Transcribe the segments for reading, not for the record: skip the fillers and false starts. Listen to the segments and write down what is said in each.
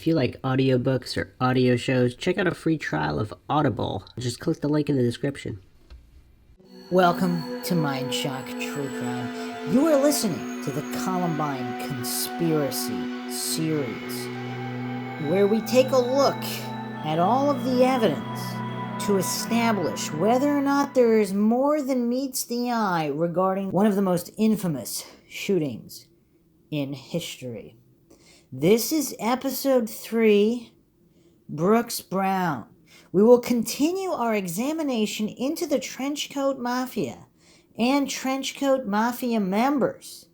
If you like audiobooks or audio shows, check out a free trial of Audible. Just click the link in the description. Welcome to MINDSHOCK True Crime. You are listening to the Columbine Conspiracy Series, where we take a look at all of the evidence to establish whether or not there is more than meets the eye regarding one of the most infamous shootings in history. This is episode 3, Brooks Brown. We will continue our examination into the Trenchcoat Mafia and Trenchcoat Mafia members,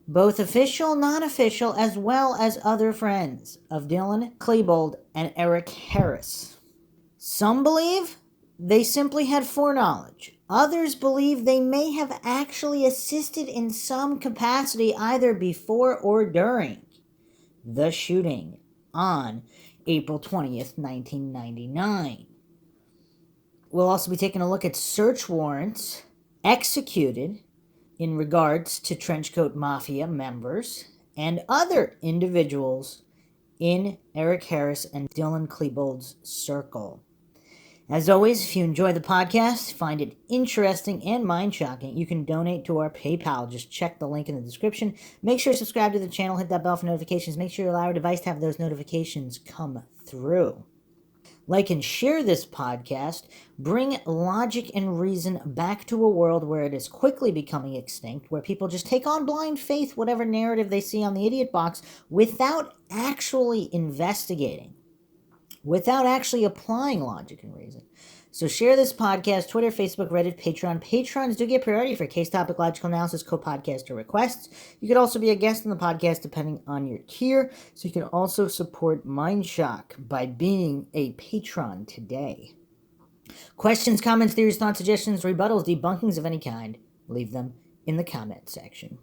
both official, non-official, as well as other friends of Dylan, Klebold, and Eric Harris. Some believe they simply had foreknowledge. Others believe they may have actually assisted in some capacity either before or during the shooting on April 20th, 1999. We'll also be taking a look at search warrants executed in regards to Trenchcoat Mafia members and other individuals in Eric Harris and Dylan Klebold's circle. As always, if you enjoy the podcast, find it interesting and mind-shocking, you can donate to our PayPal. Just check the link in the description. Make sure to subscribe to the channel, hit that bell for notifications. Make sure you allow your device to have those notifications come through. Like and share this podcast. Bring logic and reason back to a world where it is quickly becoming extinct, where people just take on blind faith whatever narrative they see on the idiot box without actually investigating, without actually applying logic and reason. So share this podcast, Twitter, Facebook, Reddit, Patreon. Patrons do get priority for case topic, logical analysis, co-podcaster requests. You could also be a guest on the podcast depending on your tier. So you can also support MINDSHOCK by being a patron today. Questions, comments, theories, thoughts, suggestions, rebuttals, debunkings of any kind, leave them in the comment section.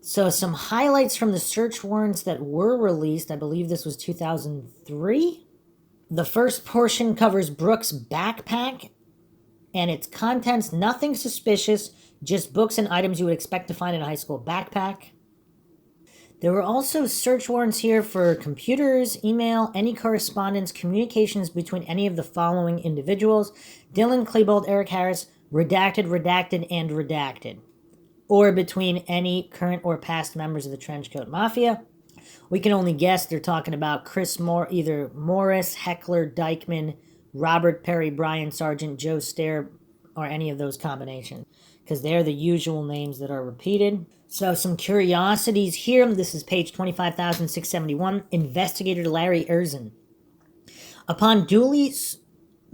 So some highlights from the search warrants that were released. I believe this was 2003. The first portion covers Brooks' backpack and its contents. Nothing suspicious, just books and items you would expect to find in a high school backpack. There were also search warrants here for computers, email, any correspondence, communications between any of the following individuals: Dylan, Klebold, Eric Harris, redacted, redacted, and redacted, or between any current or past members of the Trenchcoat Mafia. We can only guess they're talking about either Morris, Heckler, Dykeman, Robert Perry, Brian Sargent, Joe Stair, or any of those combinations, because they're the usual names that are repeated. So some curiosities here. This is page 25,671. Investigator Larry Erzin. Upon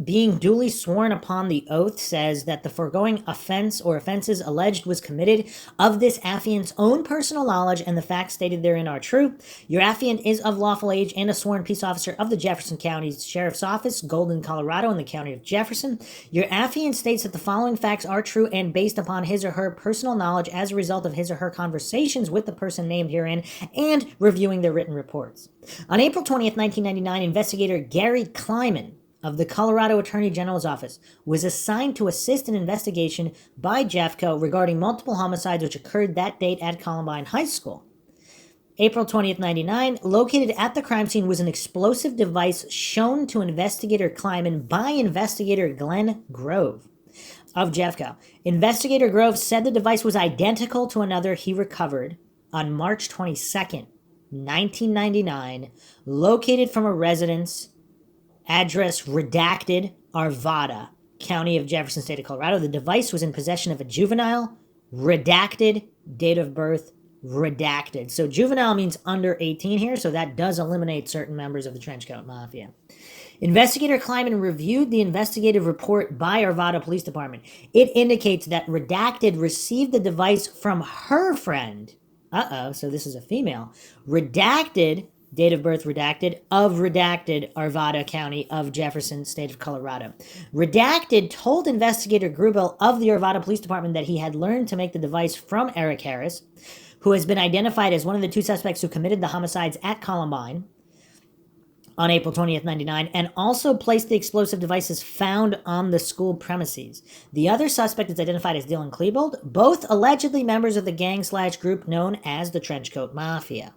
being duly sworn upon the oath, says that the foregoing offense or offenses alleged was committed of this affiant's own personal knowledge, and the facts stated therein are true. Your affiant is of lawful age and a sworn peace officer of the Jefferson County Sheriff's Office, Golden, Colorado, in the county of Jefferson. Your affiant states that the following facts are true and based upon his or her personal knowledge as a result of his or her conversations with the person named herein and reviewing their written reports. On April 20th, 1999, investigator Gary Kleiman of the Colorado Attorney General's Office was assigned to assist an investigation by Jeffco regarding multiple homicides which occurred that date at Columbine High School. April 20th, 1999, located at the crime scene was an explosive device shown to investigator Kleiman by investigator Glenn Grove of Jeffco. Investigator Grove said the device was identical to another he recovered on March 22nd, 1999, located from a residence, address redacted, Arvada, County of Jefferson, State of Colorado. The device was in possession of a juvenile, redacted, date of birth, redacted. So juvenile means under 18 here, so that does eliminate certain members of the Trenchcoat Mafia. Investigator Kleiman reviewed the investigative report by Arvada Police Department. It indicates that redacted received the device from her friend. So this is a female. Redacted, date of birth redacted, of redacted, Arvada County of Jefferson, State of Colorado. Redacted told investigator Grubel of the Arvada Police Department that he had learned to make the device from Eric Harris, who has been identified as one of the two suspects who committed the homicides at Columbine on April 20th, 1999, and also placed the explosive devices found on the school premises. The other suspect is identified as Dylan Klebold, both allegedly members of the gang/group known as the Trenchcoat Mafia.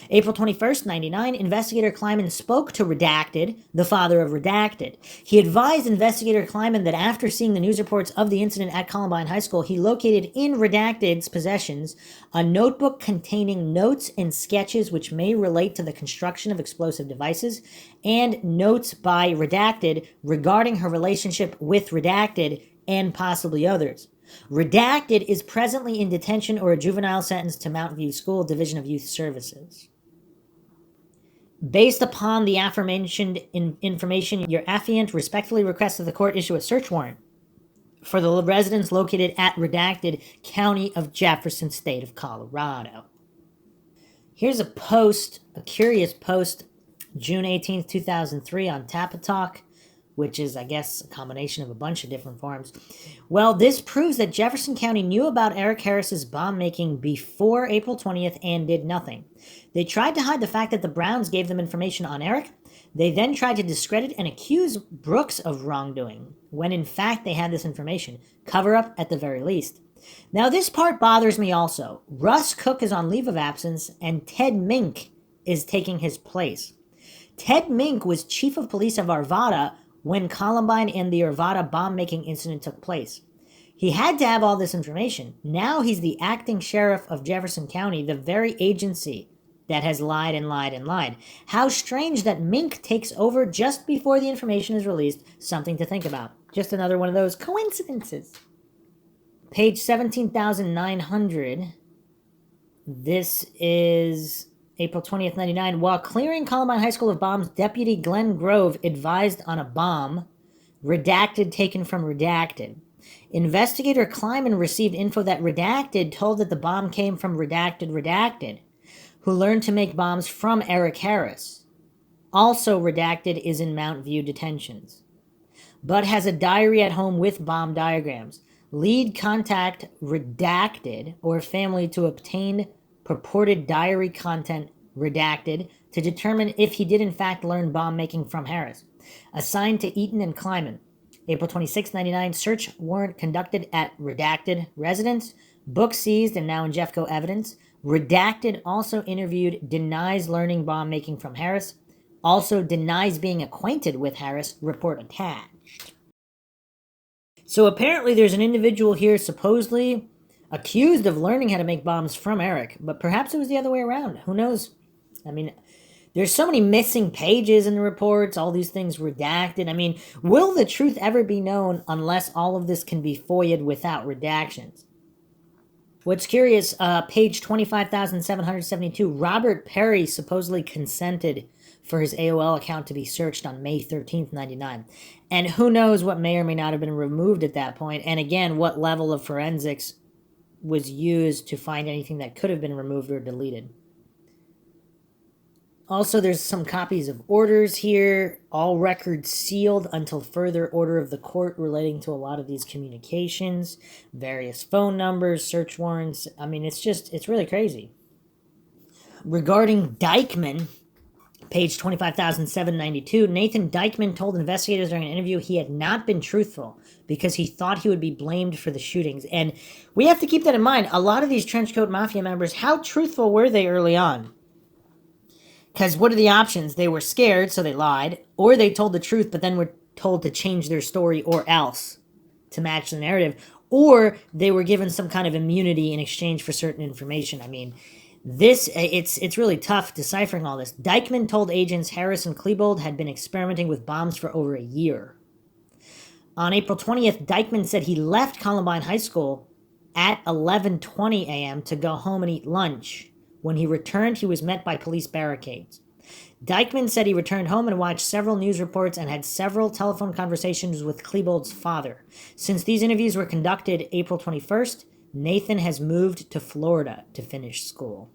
April 21st, 99, investigator Kleiman spoke to Redacted, the father of Redacted. He advised investigator Kleiman that after seeing the news reports of the incident at Columbine High School, he located in Redacted's possessions a notebook containing notes and sketches which may relate to the construction of explosive devices, and notes by Redacted regarding her relationship with Redacted and possibly others. Redacted is presently in detention or a juvenile sentence to Mountain View School, Division of Youth Services. Based upon the aforementioned information, your affiant respectfully requests that the court issue a search warrant for the residence located at Redacted, County of Jefferson, State of Colorado. Here's a post, a curious post, June 18th, 2003 on Tapatalk, which is, I guess, a combination of a bunch of different forms. Well, this proves that Jefferson County knew about Eric Harris's bomb making before April 20th and did nothing. They tried to hide the fact that the Browns gave them information on Eric. They then tried to discredit and accuse Brooks of wrongdoing, when in fact they had this information. Cover up at the very least. Now, this part bothers me also. Russ Cook is on leave of absence, and Ted Mink is taking his place. Ted Mink was chief of police of Arvada when Columbine and the Arvada bomb-making incident took place. He had to have all this information. Now he's the acting sheriff of Jefferson County, the very agency that has lied and lied and lied. How strange that Mink takes over just before the information is released. Something to think about. Just another one of those coincidences. Page 17,900. This is April 20th, 99. While clearing Columbine High School of bombs, Deputy Glenn Grove advised on a bomb, Redacted taken from Redacted. Investigator Kleiman received info that Redacted told that the bomb came from Redacted, who learned to make bombs from Eric Harris. Also, Redacted is in Mount View detentions, but has a diary at home with bomb diagrams. Lead contact Redacted or family to obtain purported diary content Redacted to determine if he did in fact learn bomb making from Harris. Assigned to Eaton and Kleiman. April 26, 99, search warrant conducted at Redacted residence. Book seized and now in Jeffco evidence. Redacted also interviewed, denies learning bomb making from Harris. Also denies being acquainted with Harris. Report attached. So apparently there's an individual here supposedly accused of learning how to make bombs from Eric, but perhaps it was the other way around. Who knows? I mean, there's so many missing pages in the reports, all these things redacted. I mean, will the truth ever be known unless all of this can be FOIA'd without redactions? What's curious, page 25,772, Robert Perry supposedly consented for his AOL account to be searched on May 13th, 99. And who knows what may or may not have been removed at that point, and again, what level of forensics was used to find anything that could have been removed or deleted. Also, there's some copies of orders here, all records sealed until further order of the court relating to a lot of these communications, various phone numbers, search warrants. I mean, it's really crazy. Regarding Dykeman, page 25,792, Nathan Dykeman told investigators during an interview he had not been truthful because he thought he would be blamed for the shootings. And we have to keep that in mind. A lot of these Trenchcoat Mafia members, how truthful were they early on? Because what are the options? They were scared, so they lied, or they told the truth, but then were told to change their story or else to match the narrative, or they were given some kind of immunity in exchange for certain information. I mean, it's really tough deciphering all this. Dykeman told agents Harris and Klebold had been experimenting with bombs for over a year. On April 20th, Dykeman said he left Columbine High School at 11:20 a.m. to go home and eat lunch. When he returned, he was met by police barricades. Dykeman said he returned home and watched several news reports and had several telephone conversations with Klebold's father. Since these interviews were conducted April 21st, Nathan has moved to Florida to finish school.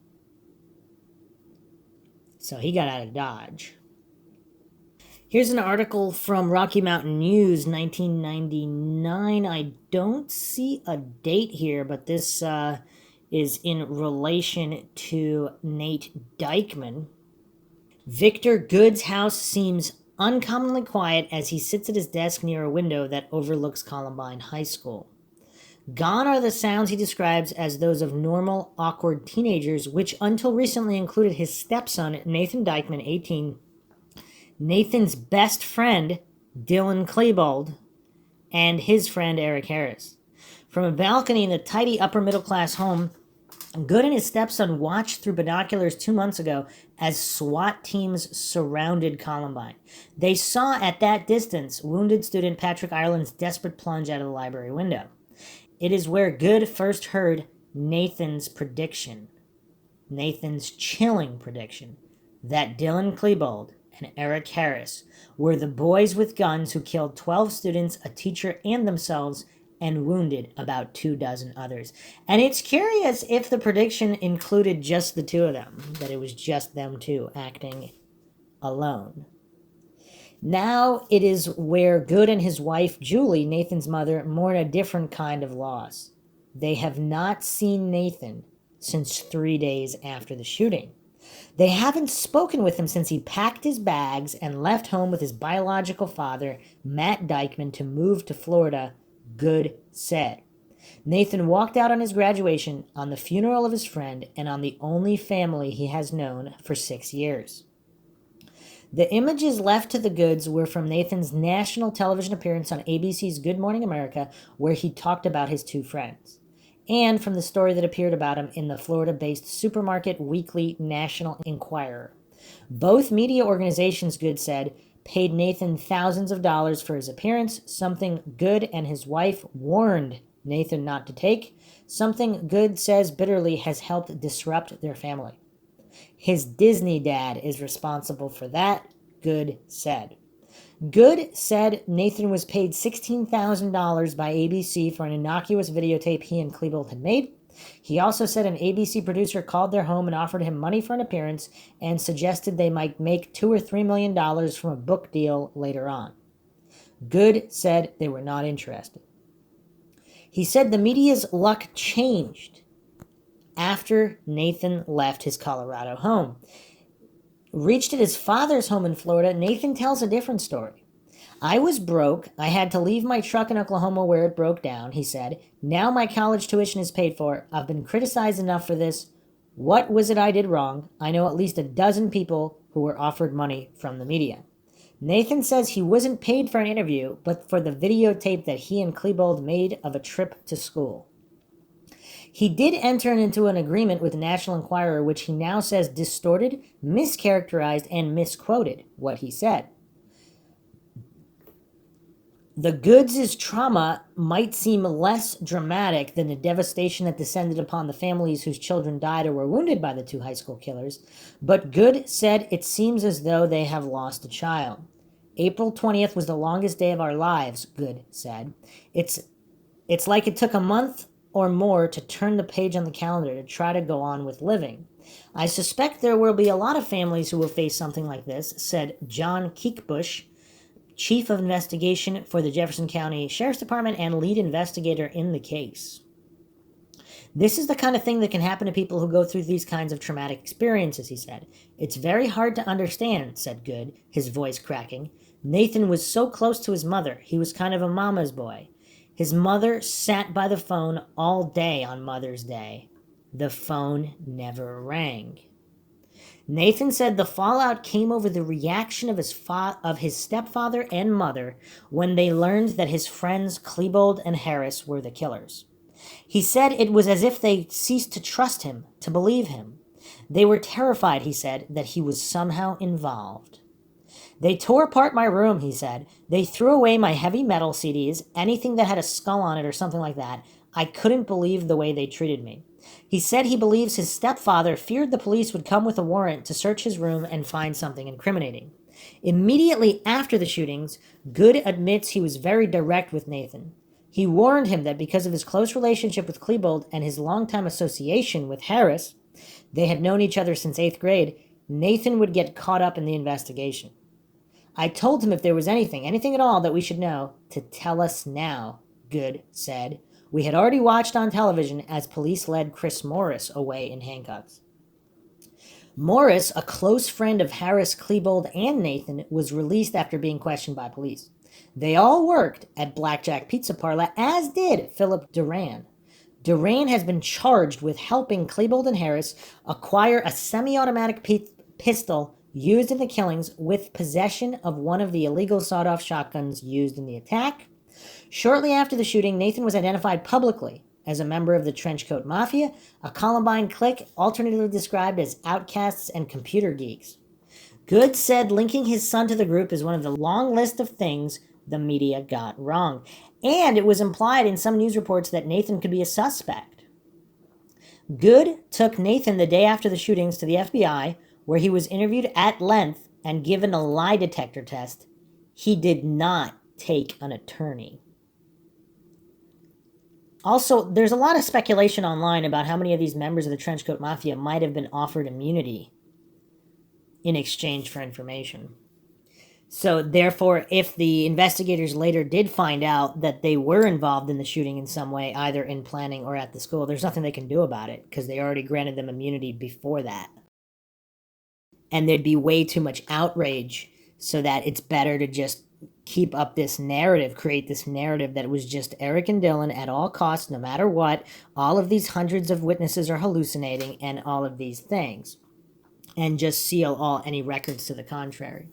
So he got out of Dodge. Here's an article from Rocky Mountain News, 1999. I don't see a date here, but this is in relation to Nate Dykeman. Victor Good's house seems uncommonly quiet as he sits at his desk near a window that overlooks Columbine High School. Gone are the sounds he describes as those of normal, awkward teenagers, which until recently included his stepson, Nathan Dykeman, 18, Nathan's best friend, Dylan Klebold, and his friend, Eric Harris. From a balcony in the tidy upper-middle-class home, Good and his stepson watched through binoculars 2 months ago as SWAT teams surrounded Columbine. They saw at that distance wounded student Patrick Ireland's desperate plunge out of the library window. It is where Good first heard Nathan's prediction, Nathan's chilling prediction, that Dylan Klebold and Eric Harris were the boys with guns who killed 12 students, a teacher, and themselves, and wounded about 24 others. And it's curious if the prediction included just the two of them, that it was just them two acting alone. Now it is where Good and his wife, Julie, Nathan's mother, mourn a different kind of loss. They have not seen Nathan since 3 days after the shooting. They haven't spoken with him since he packed his bags and left home with his biological father, Matt Dykeman, to move to Florida, Good said. Nathan walked out on his graduation, on the funeral of his friend, and on the only family he has known for 6 years. The images left to the Goods were from Nathan's national television appearance on ABC's Good Morning America, where he talked about his two friends, and from the story that appeared about him in the Florida-based Supermarket Weekly National Enquirer. Both media organizations, Good said, paid Nathan thousands of dollars for his appearance, something Good and his wife warned Nathan not to take, something Good says bitterly has helped disrupt their family. His Disney dad is responsible for that, Good said. Good said Nathan was paid $16,000 by ABC for an innocuous videotape he and Klebold had made. He also said an ABC producer called their home and offered him money for an appearance and suggested they might make $2 or $3 million from a book deal later on. Good said they were not interested. He said the media's luck changed after Nathan left his Colorado home. Reached at his father's home in Florida, Nathan tells a different story. I was broke. I had to leave my truck in Oklahoma where it broke down, he said. Now my college tuition is paid for. I've been criticized enough for this. What was it I did wrong? I know at least a dozen people who were offered money from the media. Nathan says he wasn't paid for an interview, but for the videotape that he and Klebold made of a trip to school. He did enter into an agreement with the National Enquirer, which he now says distorted, mischaracterized, and misquoted what he said. The Goods' trauma might seem less dramatic than the devastation that descended upon the families whose children died or were wounded by the two high school killers, but Good said it seems as though they have lost a child. April 20th was the longest day of our lives, Good said. It's like it took a month or more to turn the page on the calendar to try to go on with living. I suspect there will be a lot of families who will face something like this, said John Keekbush, Chief of Investigation for the Jefferson County Sheriff's Department and lead investigator in the case. This is the kind of thing that can happen to people who go through these kinds of traumatic experiences, he said. It's very hard to understand, said Good, his voice cracking. Nathan was so close to his mother. He was kind of a mama's boy. His mother sat by the phone all day on Mother's Day. The phone never rang. Nathan said the fallout came over the reaction of his stepfather and mother when they learned that his friends Klebold and Harris were the killers. He said it was as if they ceased to trust him, to believe him. They were terrified, he said, that he was somehow involved. They tore apart my room, he said. They threw away my heavy metal CDs, anything that had a skull on it or something like that. I couldn't believe the way they treated me. He said he believes his stepfather feared the police would come with a warrant to search his room and find something incriminating. Immediately after the shootings, Good admits he was very direct with Nathan. He warned him that because of his close relationship with Klebold and his longtime association with Harris, they had known each other since 8th grade, Nathan would get caught up in the investigation. I told him if there was anything at all that we should know, to tell us now, Good said. We had already watched on television as police led Chris Morris away in handcuffs. Morris, a close friend of Harris, Klebold, and Nathan, was released after being questioned by police. They all worked at Blackjack Pizza Parlor, as did Philip Duran. Duran has been charged with helping Klebold and Harris acquire a semi-automatic pistol used in the killings with possession of one of the illegal sawed-off shotguns used in the attack. Shortly after the shooting, Nathan was identified publicly as a member of the Trenchcoat Mafia, a Columbine clique alternatively described as outcasts and computer geeks. Good said linking his son to the group is one of the long list of things the media got wrong. And it was implied in some news reports that Nathan could be a suspect. Good took Nathan the day after the shootings to the FBI, where he was interviewed at length and given a lie detector test. He did not take an attorney. Also, there's a lot of speculation online about how many of these members of the Trenchcoat Mafia might have been offered immunity in exchange for information. So, therefore, if the investigators later did find out that they were involved in the shooting in some way, either in planning or at the school, there's nothing they can do about it because they already granted them immunity before that. And there'd be way too much outrage, so that it's better to just keep up this narrative, create this narrative that it was just Eric and Dylan at all costs, no matter what. All of these hundreds of witnesses are hallucinating and all of these things. And just seal any records to the contrary.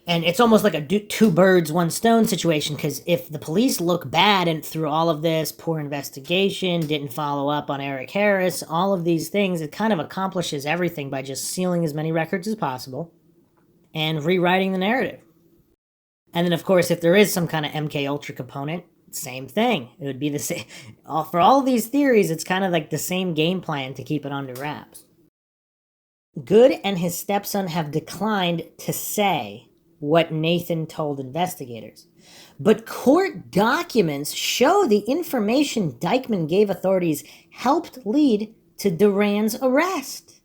And it's almost like a two birds, one stone situation, because if the police look bad and through all of this, poor investigation, didn't follow up on Eric Harris, all of these things, it kind of accomplishes everything by just sealing as many records as possible and rewriting the narrative. And then, of course, if there is some kind of MK Ultra component, same thing. It would be the same. For all of these theories, it's kind of like the same game plan to keep it under wraps. Good and his stepson have declined to say what Nathan told investigators. But court documents show the information Dykeman gave authorities helped lead to Duran's arrest.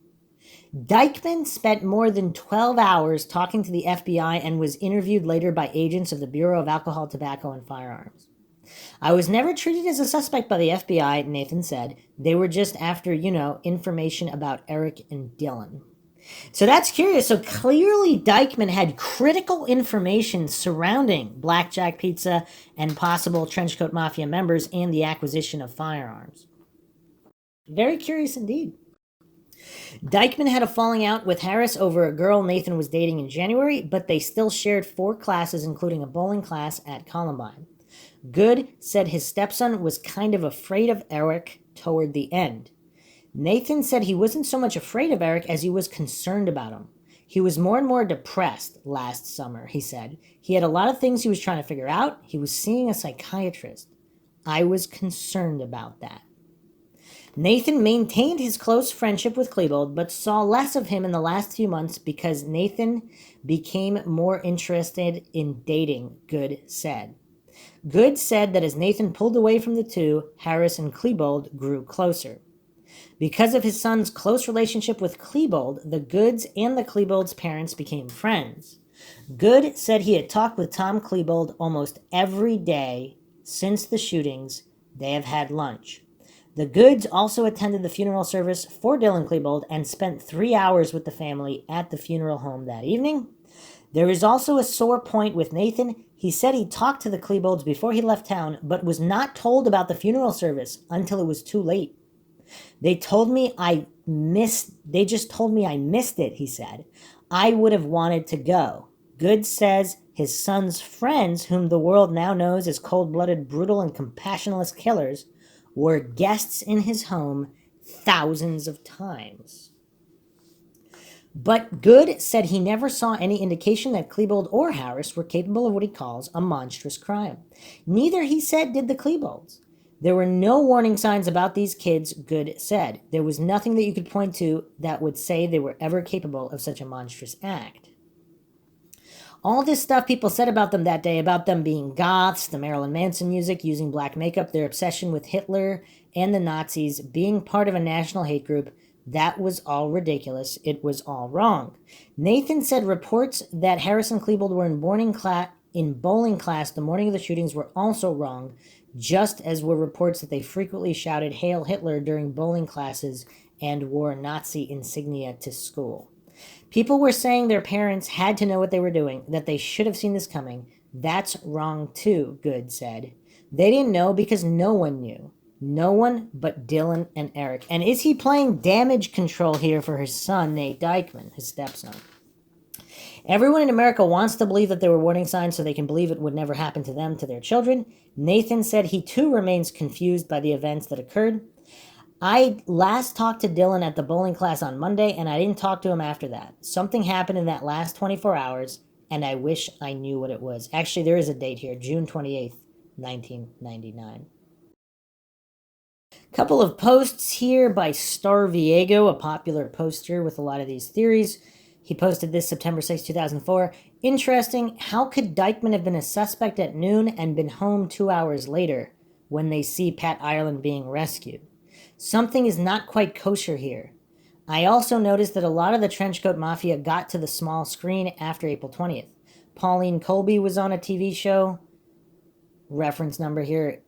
Dykeman spent more than 12 hours talking to the FBI and was interviewed later by agents of the Bureau of Alcohol, Tobacco, and Firearms. I was never treated as a suspect by the FBI, Nathan said. They were just after, information about Eric and Dylan. So that's curious. So clearly Dykeman had critical information surrounding Blackjack Pizza and possible Trenchcoat Mafia members and the acquisition of firearms. Very curious indeed. Dykeman had a falling out with Harris over a girl Nathan was dating in January, but they still shared 4 classes, including a bowling class at Columbine. Good said his stepson was kind of afraid of Eric toward the end. Nathan said he wasn't so much afraid of Eric as he was concerned about him. He was more and more depressed last summer, he said. He had a lot of things he was trying to figure out. He was seeing a psychiatrist. I was concerned about that. Nathan maintained his close friendship with Klebold, but saw less of him in the last few months because Nathan became more interested in dating, Good said. Good said that as Nathan pulled away from the two, Harris and Klebold grew closer. Because of his son's close relationship with Klebold, the Goods and the Klebold's parents became friends. Good said he had talked with Tom Klebold almost every day since the shootings. They have had lunch. The Goods also attended the funeral service for Dylan Klebold and spent 3 hours with the family at the funeral home that evening. There is also a sore point with Nathan. He said he talked to the Klebolds before he left town, but was not told about the funeral service until it was too late. They just told me I missed it, he said. I would have wanted to go. Good says his son's friends, whom the world now knows as cold-blooded, brutal, and compassionless killers, were guests in his home thousands of times. But Good said he never saw any indication that Klebold or Harris were capable of what he calls a monstrous crime. Neither, he said, did the Klebolds. There were no warning signs about these kids, Good said. There was nothing that you could point to that would say they were ever capable of such a monstrous act. All this stuff people said about them that day, about them being goths, the Marilyn Manson music, using black makeup, their obsession with Hitler and the Nazis, being part of a national hate group, that was all ridiculous. It was all wrong. Nathan said reports that Harris and Klebold were in bowling class the morning of the shootings were also wrong, just as were reports that they frequently shouted Hail Hitler during bowling classes and wore Nazi insignia to school. People were saying their parents had to know what they were doing, that they should have seen this coming. That's wrong too, Good said. They didn't know because no one knew. No one but Dylan and Eric. And is he playing damage control here for his son, Nate Dykeman, his stepson? Everyone in America wants to believe that there were warning signs so they can believe it would never happen to them, to their children. Nathan said he too remains confused by the events that occurred. I last talked to Dylan at the bowling class on Monday, and I didn't talk to him after that. Something happened in that last 24 hours, and I wish I knew what it was. Actually, there is a date here, June 28th, 1999. Couple of posts here by Star Viego, a popular poster with a lot of these theories. He posted this September 6, 2004. Interesting, how could Dykeman have been a suspect at noon and been home 2 hours later when they see Pat Ireland being rescued? Something is not quite kosher here. I also noticed that a lot of the Trenchcoat Mafia got to the small screen after April 20th. Pauline Colby was on a TV show. Reference number here,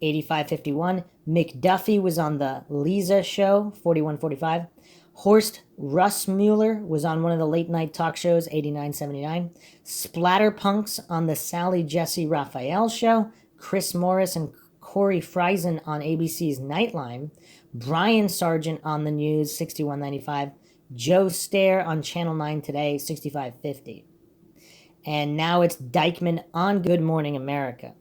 8551. McDuffie was on the Lisa show, 4145. Horst Russmuller was on one of the late night talk shows, 8979. Splatterpunks on the Sally Jesse Raphael show. Chris Morris and Corey Friesen on ABC's Nightline. Brian Sargent on the news, 6195. Joe Stair on Channel 9 Today, 6550. And now it's Dykeman on Good Morning America.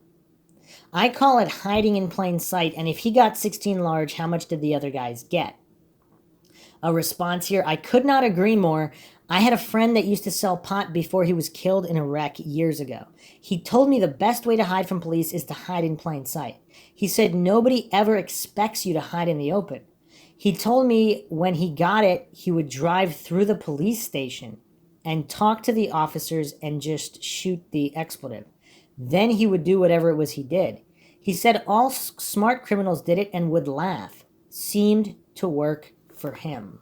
I call it hiding in plain sight, and if he got 16 large, how much did the other guys get? A response here, I could not agree more. I had a friend that used to sell pot before he was killed in a wreck years ago. He told me the best way to hide from police is to hide in plain sight. He said nobody ever expects you to hide in the open. He told me when he got it, he would drive through the police station and talk to the officers and just shoot the expletive. Then he would do whatever it was he did. He said all smart criminals did it and would laugh. Seemed to work for him.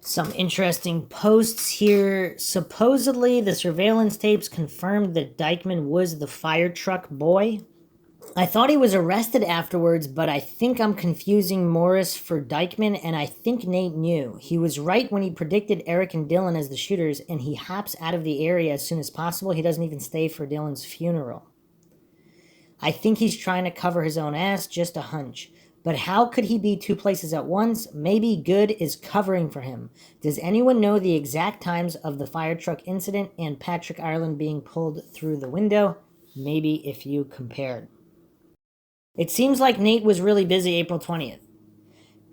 Some interesting posts here. Supposedly, the surveillance tapes confirmed that Dykeman was the fire truck boy. I thought he was arrested afterwards, but I think I'm confusing Morris for Dykeman, and I think Nate knew. He was right when he predicted Eric and Dylan as the shooters, and he hops out of the area as soon as possible. He doesn't even stay for Dylan's funeral. I think he's trying to cover his own ass, just a hunch. But how could he be two places at once? Maybe Good is covering for him. Does anyone know the exact times of the fire truck incident and Patrick Ireland being pulled through the window? Maybe if you compared. It seems like Nate was really busy April 20th.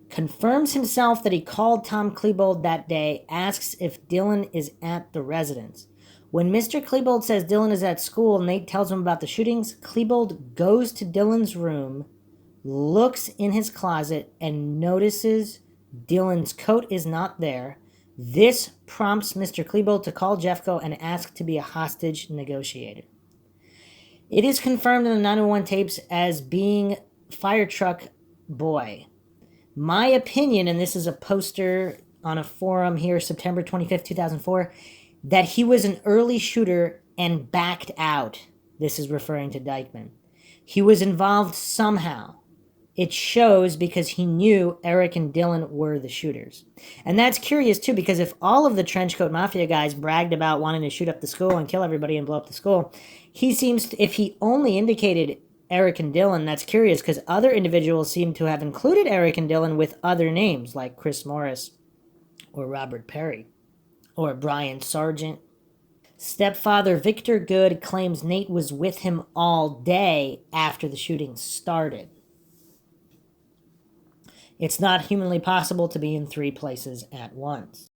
Confirms himself that he called Tom Klebold that day, asks if Dylan is at the residence. When Mr. Klebold says Dylan is at school, Nate tells him about the shootings. Klebold goes to Dylan's room, looks in his closet, and notices Dylan's coat is not there. This prompts Mr. Klebold to call Jeffco and ask to be a hostage negotiator. It is confirmed in the 911 tapes as being fire truck boy. My opinion, and this is a poster on a forum here, September 25th, 2004, that he was an early shooter and backed out. This is referring to Dykeman. He was involved somehow. It shows because he knew Eric and Dylan were the shooters. And that's curious too, because if all of the Trenchcoat Mafia guys bragged about wanting to shoot up the school and kill everybody and blow up the school, he seems to, if he only indicated Eric and Dylan, that's curious because other individuals seem to have included Eric and Dylan with other names like Chris Morris or Robert Perry or Brian Sargent. Stepfather Victor Good claims Nate was with him all day after the shooting started. It's not humanly possible to be in three places at once.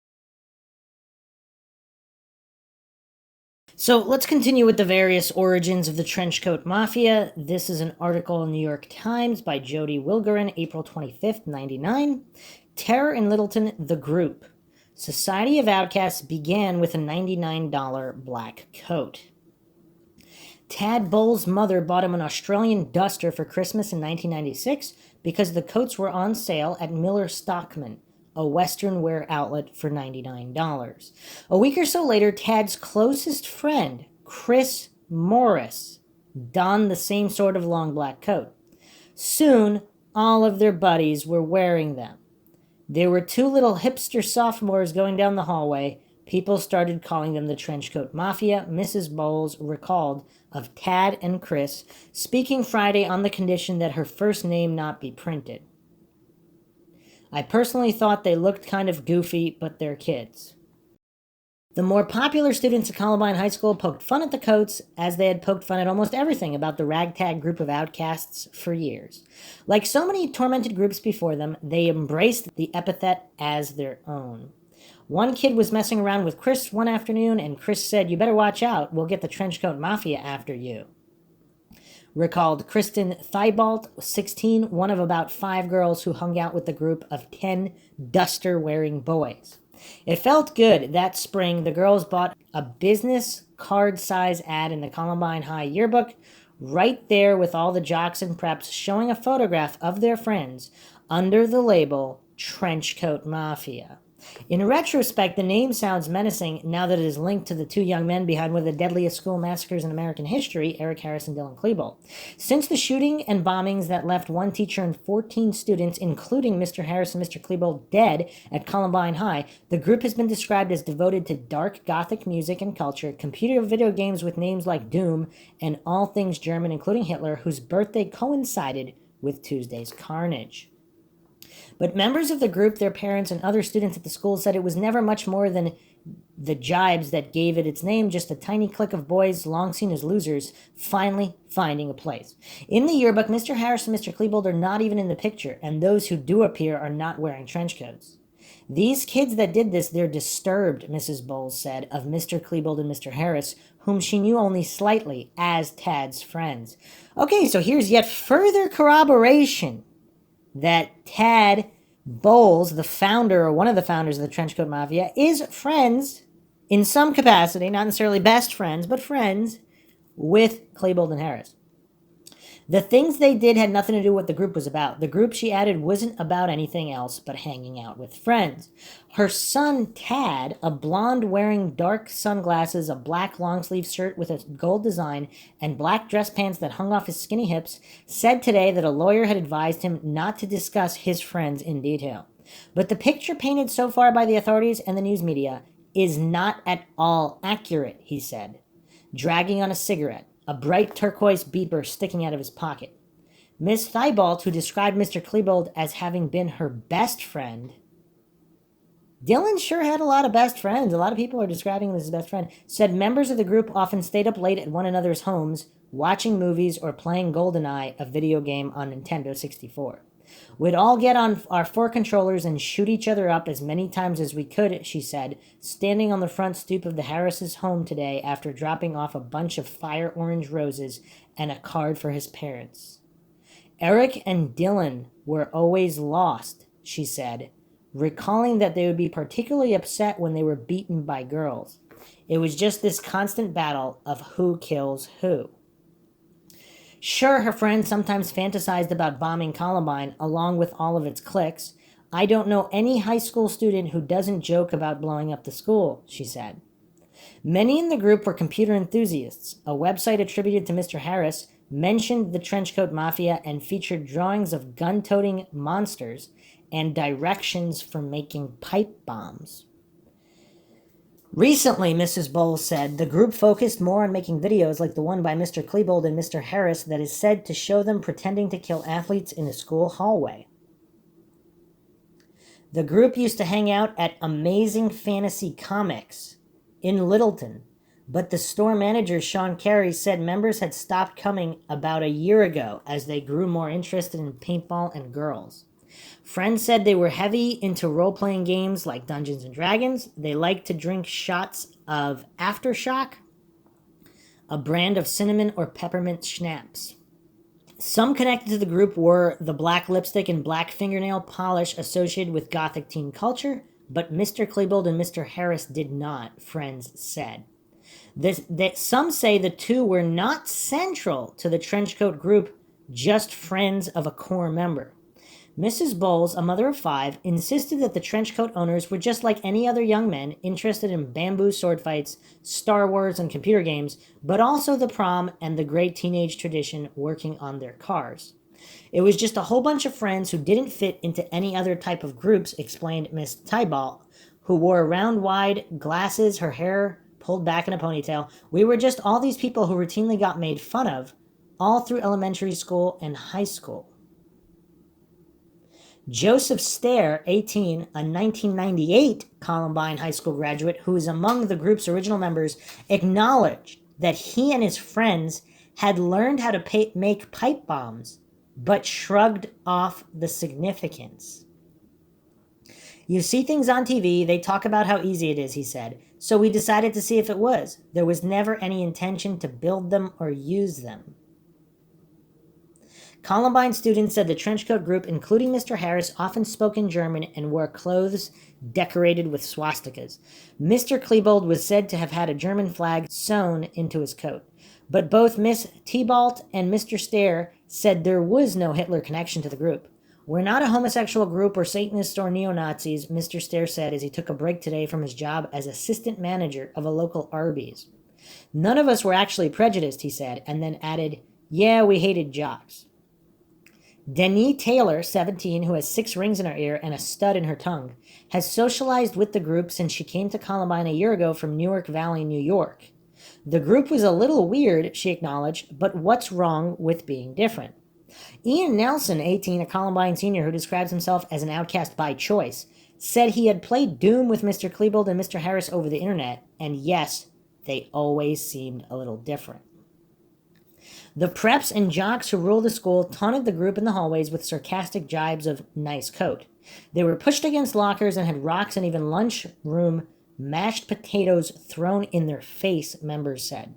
So let's continue with the various origins of the Trenchcoat Mafia. This is an article in New York Times by Jody Wilgerin, April 25th, 99. Terror in Littleton, the group. Society of Outcasts began with a $99 black coat. Tad Bull's mother bought him an Australian duster for Christmas in 1996 because the coats were on sale at Miller Stockman, a Western wear outlet, for $99. A week or so later, Tad's closest friend, Chris Morris, donned the same sort of long black coat. Soon, all of their buddies were wearing them. There were two little hipster sophomores going down the hallway. People started calling them the Trenchcoat Mafia. Mrs. Bowles recalled of Tad and Chris speaking Friday on the condition that her first name not be printed. I personally thought they looked kind of goofy, but they're kids. The more popular students at Columbine High School poked fun at the Coats, as they had poked fun at almost everything about the ragtag group of outcasts for years. Like so many tormented groups before them, they embraced the epithet as their own. One kid was messing around with Chris one afternoon, and Chris said, "You better watch out, we'll get the Trenchcoat Mafia after you." Recalled Kristen Thibault, 16, one of about 5 girls who hung out with the group of 10 duster-wearing boys. It felt good. That spring, the girls bought a business card-size ad in the Columbine High yearbook, right there with all the jocks and preps showing a photograph of their friends under the label Trenchcoat Mafia. In retrospect, the name sounds menacing now that it is linked to the 2 young men behind one of the deadliest school massacres in American history, Eric Harris and Dylan Klebold. Since the shooting and bombings that left 1 teacher and 14 students, including Mr. Harris and Mr. Klebold, dead at Columbine High, the group has been described as devoted to dark Gothic music and culture, computer video games with names like Doom, and all things German, including Hitler, whose birthday coincided with Tuesday's carnage. But members of the group, their parents, and other students at the school said it was never much more than the jibes that gave it its name, just a tiny clique of boys long seen as losers, finally finding a place. In the yearbook, Mr. Harris and Mr. Klebold are not even in the picture, and those who do appear are not wearing trench coats. These kids that did this, they're disturbed, Mrs. Bowles said of Mr. Klebold and Mr. Harris, whom she knew only slightly as Tad's friends. Okay, so here's yet further corroboration that Tad Bowles, the founder or one of the founders of the Trenchcoat Mafia, is friends in some capacity, not necessarily best friends, but friends with Klebold and Harris. The things they did had nothing to do with what the group was about. The group, she added, wasn't about anything else but hanging out with friends. Her son, Tad, a blonde wearing dark sunglasses, a black long-sleeve shirt with a gold design, and black dress pants that hung off his skinny hips, said today that a lawyer had advised him not to discuss his friends in detail. But the picture painted so far by the authorities and the news media is not at all accurate, he said, dragging on a cigarette, a bright turquoise beeper sticking out of his pocket. Miss Thibault, who described Mr. Klebold as having been her best friend, Dylan sure had a lot of best friends. A lot of people are describing him as his best friend. Said members of the group often stayed up late at one another's homes, watching movies or playing GoldenEye, a video game on Nintendo 64. We'd all get on our 4 controllers and shoot each other up as many times as we could, she said, standing on the front stoop of the Harris' home today after dropping off a bunch of fire orange roses and a card for his parents. Eric and Dylan were always lost, she said, recalling that they would be particularly upset when they were beaten by girls. It was just this constant battle of who kills who. Sure, her friends sometimes fantasized about bombing Columbine along with all of its cliques. I don't know any high school student who doesn't joke about blowing up the school, she said. Many in the group were computer enthusiasts. A website attributed to Mr. Harris mentioned the Trenchcoat Mafia and featured drawings of gun-toting monsters and directions for making pipe bombs. Recently, Mrs. Bowles said, the group focused more on making videos like the one by Mr. Klebold and Mr. Harris that is said to show them pretending to kill athletes in a school hallway. The group used to hang out at Amazing Fantasy Comics in Littleton, but the store manager, Sean Carey, said members had stopped coming about a year ago as they grew more interested in paintball and girls. Friends said they were heavy into role-playing games like Dungeons & Dragons. They liked to drink shots of Aftershock, a brand of cinnamon or peppermint schnapps. Some connected to the group were the black lipstick and black fingernail polish associated with Gothic teen culture, but Mr. Klebold and Mr. Harris did not, friends said. Some say the two were not central to the Trenchcoat group, just friends of a core member. Mrs. Bowles, a mother of 5, insisted that the Trenchcoat owners were just like any other young men interested in bamboo sword fights, Star Wars, and computer games, but also the prom and the great teenage tradition working on their cars. It was just a whole bunch of friends who didn't fit into any other type of groups, explained Miss Thibault, who wore round, wide glasses, her hair pulled back in a ponytail. We were just all these people who routinely got made fun of all through elementary school and high school. Joseph Stair, 18, a 1998 Columbine High School graduate who is among the group's original members, acknowledged that he and his friends had learned how to make pipe bombs, but shrugged off the significance. You see things on TV, they talk about how easy it is, he said, so we decided to see if it was. There was never any intention to build them or use them. Columbine students said the Trenchcoat group, including Mr. Harris, often spoke in German and wore clothes decorated with swastikas. Mr. Klebold was said to have had a German flag sewn into his coat. But both Miss Thibault and Mr. Stair said there was no Hitler connection to the group. We're not a homosexual group or Satanists or neo-Nazis, Mr. Stair said as he took a break today from his job as assistant manager of a local Arby's. None of us were actually prejudiced, he said, and then added, yeah, we hated jocks. Denise Taylor, 17, who has 6 rings in her ear and a stud in her tongue, has socialized with the group since she came to Columbine a year ago from Newark Valley, New York. The group was a little weird, she acknowledged, but what's wrong with being different? Ian Nelson, 18, a Columbine senior who describes himself as an outcast by choice, said he had played Doom with Mr. Klebold and Mr. Harris over the internet, and yes, they always seemed a little different. The preps and jocks who ruled the school taunted the group in the hallways with sarcastic jibes of nice coat. They were pushed against lockers and had rocks and even lunchroom mashed potatoes thrown in their face, members said.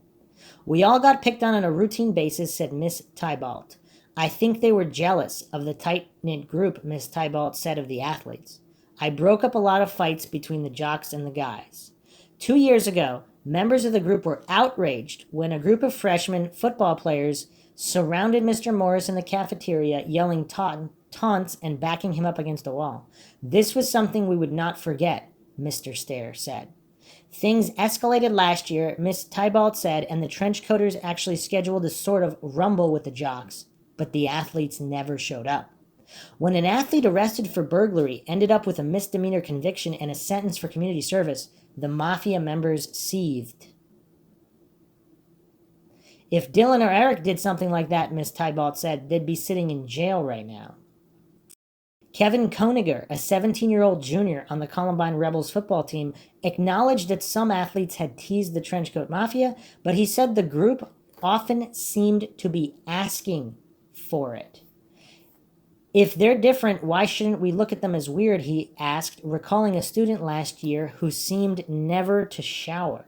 We all got picked on a routine basis, said Miss Thibault. I think they were jealous of the tight-knit group, Miss Thibault said of the athletes. I broke up a lot of fights between the jocks and the guys. 2 years ago, members of the group were outraged when a group of freshman football players surrounded Mr. Morris in the cafeteria, yelling taunts and backing him up against a wall. This was something we would not forget, Mr. Stair said. Things escalated last year, Miss Thibault said, and the Trenchcoaters actually scheduled a sort of rumble with the jocks, but the athletes never showed up. When an athlete arrested for burglary ended up with a misdemeanor conviction and a sentence for community service, the Mafia members seethed. If Dylan or Eric did something like that, Miss Thibault said, they'd be sitting in jail right now. Kevin Koniger, a 17-year-old junior on the Columbine Rebels football team, acknowledged that some athletes had teased the Trenchcoat Mafia, but he said the group often seemed to be asking for it. If they're different, why shouldn't we look at them as weird, he asked, recalling a student last year who seemed never to shower.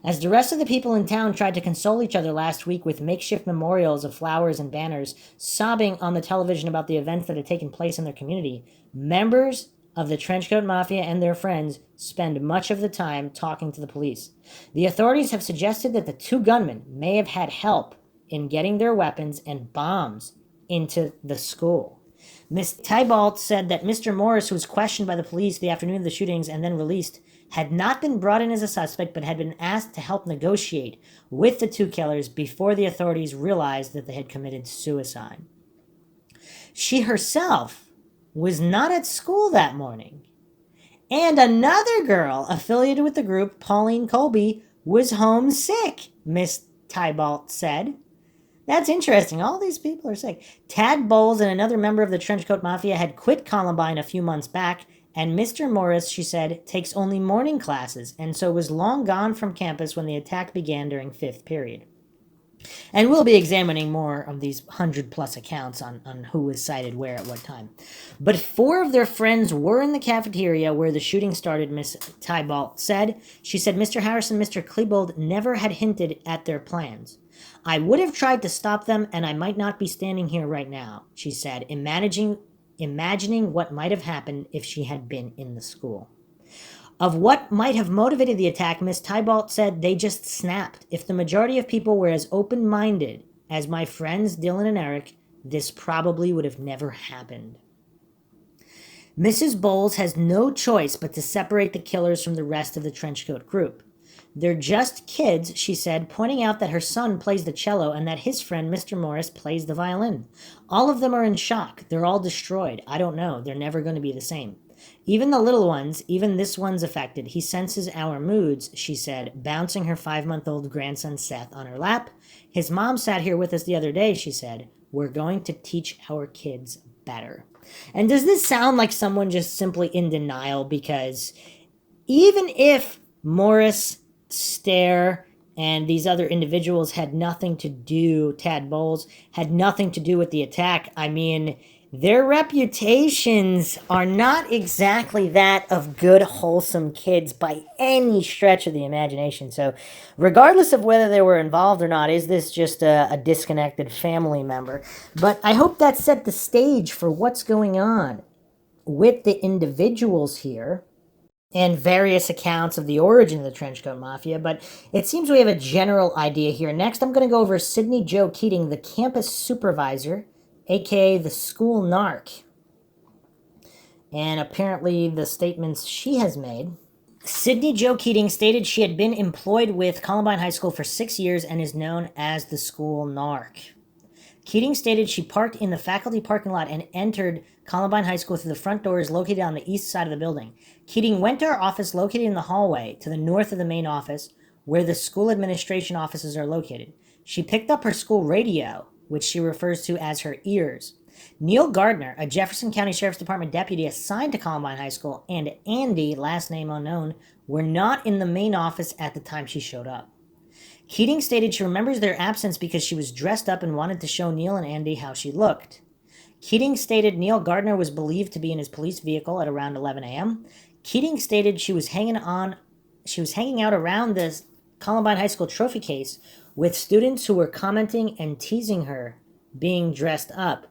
As the rest of the people in town tried to console each other last week with makeshift memorials of flowers and banners, sobbing on the television about the events that had taken place in their community, members of the Trenchcoat Mafia and their friends spend much of the time talking to the police. The authorities have suggested that the 2 gunmen may have had help in getting their weapons and bombs into the school. Miss Thibault said that Mr. Morris, who was questioned by the police the afternoon of the shootings and then released, had not been brought in as a suspect but had been asked to help negotiate with the 2 killers before the authorities realized that they had committed suicide. She herself was not at school that morning. And another girl affiliated with the group, Pauline Colby, was homesick, Miss Thibault said. That's interesting. All these people are sick. Tad Bowles and another member of the Trenchcoat Mafia had quit Columbine a few months back, and Mr. Morris, she said, takes only morning classes, and so was long gone from campus when the attack began during 5th period. And we'll be examining more of these 100+ accounts on who was cited where at what time. But 4 of their friends were in the cafeteria where the shooting started, Miss Thibault said. She said Mr. Harris and Mr. Klebold never had hinted at their plans. I would have tried to stop them, and I might not be standing here right now, she said, imagining what might have happened if she had been in the school. Of what might have motivated the attack, Miss Thibault said they just snapped. If the majority of people were as open-minded as my friends Dylan and Eric, this probably would have never happened. Mrs. Bowles has no choice but to separate the killers from the rest of the Trenchcoat group. They're just kids, she said, pointing out that her son plays the cello and that his friend, Mr. Morris, plays the violin. All of them are in shock. They're all destroyed. I don't know. They're never going to be the same. Even the little ones, even this one's affected. He senses our moods, she said, bouncing her 5-month-old grandson Seth on her lap. His mom sat here with us the other day, she said. We're going to teach our kids better. And does this sound like someone just simply in denial? Because even if Morris, Stair, and these other individuals had nothing to do, Tad Bowles, had nothing to do with the attack, I mean, their reputations are not exactly that of good, wholesome kids by any stretch of the imagination. So, regardless of whether they were involved or not, is this just a disconnected family member? But I hope that set the stage for what's going on with the individuals here and various accounts of the origin of the Trenchcoat Mafia, but it seems we have a general idea here. Next, I'm going to go over Sydney Jo Keating, the campus supervisor, aka the school narc, and apparently the statements she has made. Sydney Jo Keating stated she had been employed with Columbine High School for 6 years and is known as the school narc. Keating stated she parked in the faculty parking lot and entered Columbine High School through the front doors located on the east side of the building. Keating went to her office located in the hallway to the north of the main office, where the school administration offices are located. She picked up her school radio, which she refers to as her ears. Neil Gardner, a Jefferson County Sheriff's Department deputy assigned to Columbine High School, and Andy, last name unknown, were not in the main office at the time she showed up. Keating stated she remembers their absence because she was dressed up and wanted to show Neil and Andy how she looked. Keating stated Neil Gardner was believed to be in his police vehicle at around 11 a.m. Keating stated she was hanging out around the Columbine High School trophy case with students who were commenting and teasing her being dressed up.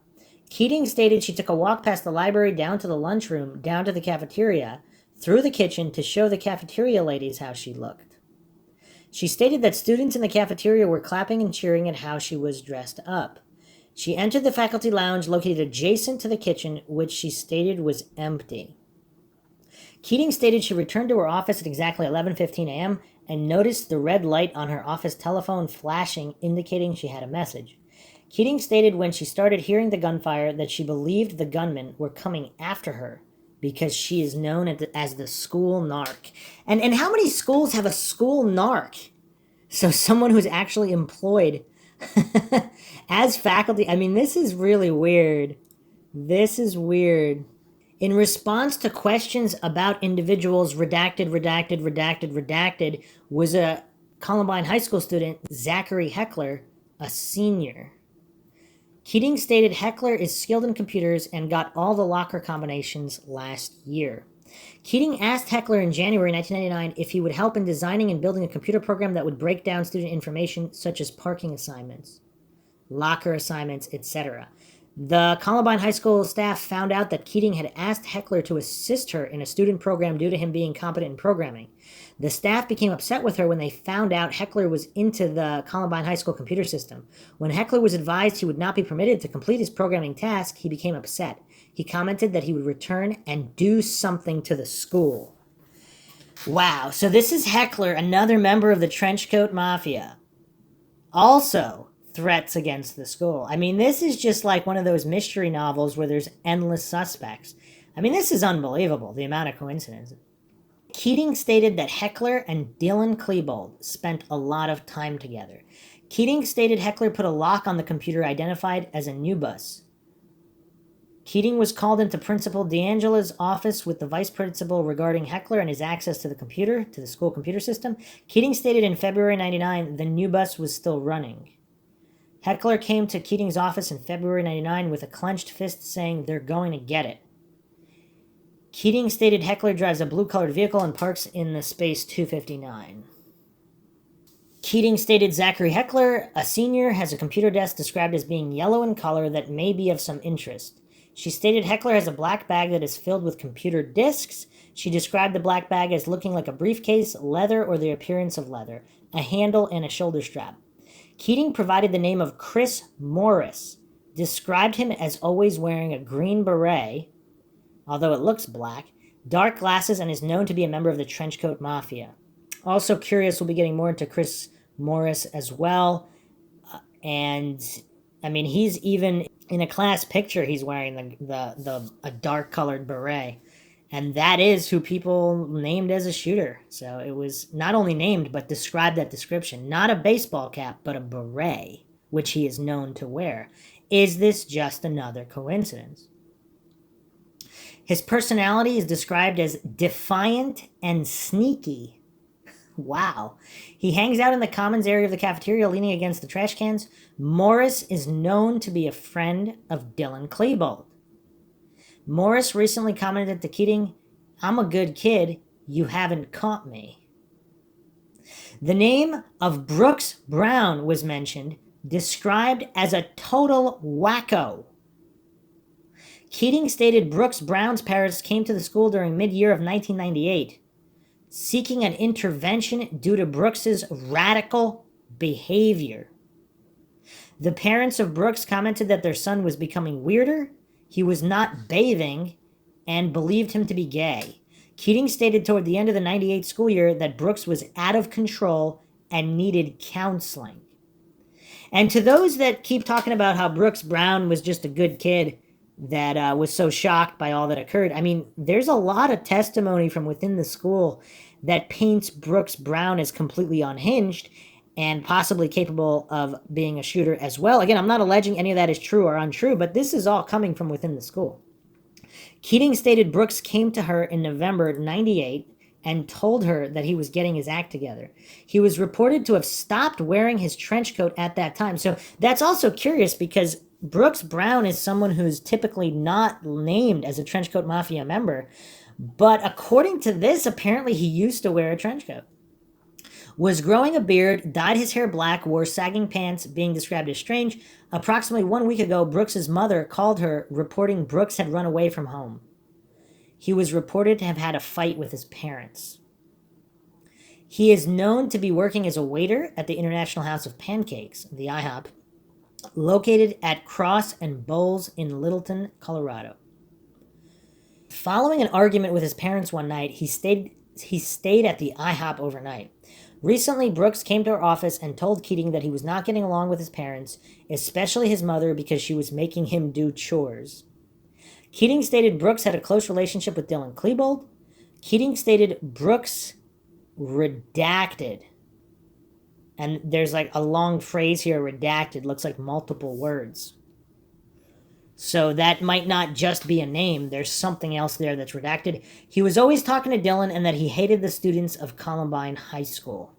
Keating stated she took a walk past the library, down to the lunchroom, down to the cafeteria, through the kitchen to show the cafeteria ladies how she looked. She stated that students in the cafeteria were clapping and cheering at how she was dressed up. She entered the faculty lounge located adjacent to the kitchen, which she stated was empty. Keating stated she returned to her office at exactly 11:15 a.m. and noticed the red light on her office telephone flashing, indicating she had a message. Keating stated when she started hearing the gunfire that she believed the gunmen were coming after her because she is known as the school narc. And how many schools have a school narc? So someone who's actually employed as faculty. I mean, this is really weird. This is weird. In response to questions about individuals, redacted, was a Columbine High School student, Zachary Heckler, a senior. Keating stated Heckler is skilled in computers and got all the locker combinations last year. Keating asked Heckler in January 1999 if he would help in designing and building a computer program that would break down student information such as parking assignments, locker assignments, etc. The Columbine High School staff found out that Keating had asked Heckler to assist her in a student program due to him being competent in programming. The staff became upset with her when they found out Heckler was into the Columbine High School computer system. When Heckler was advised he would not be permitted to complete his programming task, he became upset. He commented that he would return and do something to the school. Wow, so this is Heckler, another member of the Trenchcoat Mafia. Also, threats against the school. I mean, this is just like one of those mystery novels where there's endless suspects. I mean, this is unbelievable, the amount of coincidences. Keating stated that Heckler and Dylan Klebold spent a lot of time together. Keating stated Heckler put a lock on the computer identified as a Nubus. Keating was called into Principal D'Angela's office with the vice principal regarding Heckler and his access to the computer, to the school computer system. Keating stated in February 1999 the Nubus was still running. Heckler came to Keating's office in February 1999 with a clenched fist saying they're going to get it. Keating stated Heckler drives a blue-colored vehicle and parks in the space 259. Keating stated Zachary Heckler, a senior, has a computer desk described as being yellow in color that may be of some interest. She stated Heckler has a black bag that is filled with computer disks. She described the black bag as looking like a briefcase, leather or the appearance of leather, a handle and a shoulder strap. Keating provided the name of Chris Morris, described him as always wearing a green beret, although it looks black, dark glasses, and is known to be a member of the Trenchcoat Mafia. Also curious, we'll be getting more into Chris Morris as well. And, I mean, he's even in a class picture, he's wearing a dark-colored beret. And that is who people named as a shooter. So it was not only named, but described that description. Not a baseball cap, but a beret, which he is known to wear. Is this just another coincidence? His personality is described as defiant and sneaky. Wow. He hangs out in the commons area of the cafeteria leaning against the trash cans. Morris is known to be a friend of Dylan Klebold. Morris recently commented to Keating, "I'm a good kid. You haven't caught me." The name of Brooks Brown was mentioned, described as a total wacko. Keating stated Brooks Brown's parents came to the school during mid-year of 1998, seeking an intervention due to Brooks's radical behavior. The parents of Brooks commented that their son was becoming weirder, he was not bathing, and believed him to be gay. Keating stated toward the end of the 98 school year that Brooks was out of control and needed counseling. And to those that keep talking about how Brooks Brown was just a good kid that was so shocked by all that occurred, I mean, there's a lot of testimony from within the school that paints Brooks Brown as completely unhinged and possibly capable of being a shooter as well. Again, I'm not alleging any of that is true or untrue, but this is all coming from within the school. Keating stated Brooks came to her in November 98 and told her that he was getting his act together. He was reported to have stopped wearing his trench coat at that time. So that's also curious because Brooks Brown is someone who's typically not named as a Trenchcoat Mafia member, but according to this, apparently he used to wear a trench coat. Was growing a beard, dyed his hair black, wore sagging pants, being described as strange. Approximately 1 week ago, Brooks's mother called her, reporting Brooks had run away from home. He was reported to have had a fight with his parents. He is known to be working as a waiter at the International House of Pancakes, the IHOP, located at Cross and Bowles in Littleton, Colorado. Following an argument with his parents one night, he stayed at the IHOP overnight. Recently, Brooks came to her office and told Keating that he was not getting along with his parents, especially his mother, because she was making him do chores. Keating stated Brooks had a close relationship with Dylan Klebold. Keating stated Brooks redacted. And there's like a long phrase here, redacted, looks like multiple words. So that might not just be a name. There's something else there that's redacted. He was always talking to Dylan and that he hated the students of Columbine High School.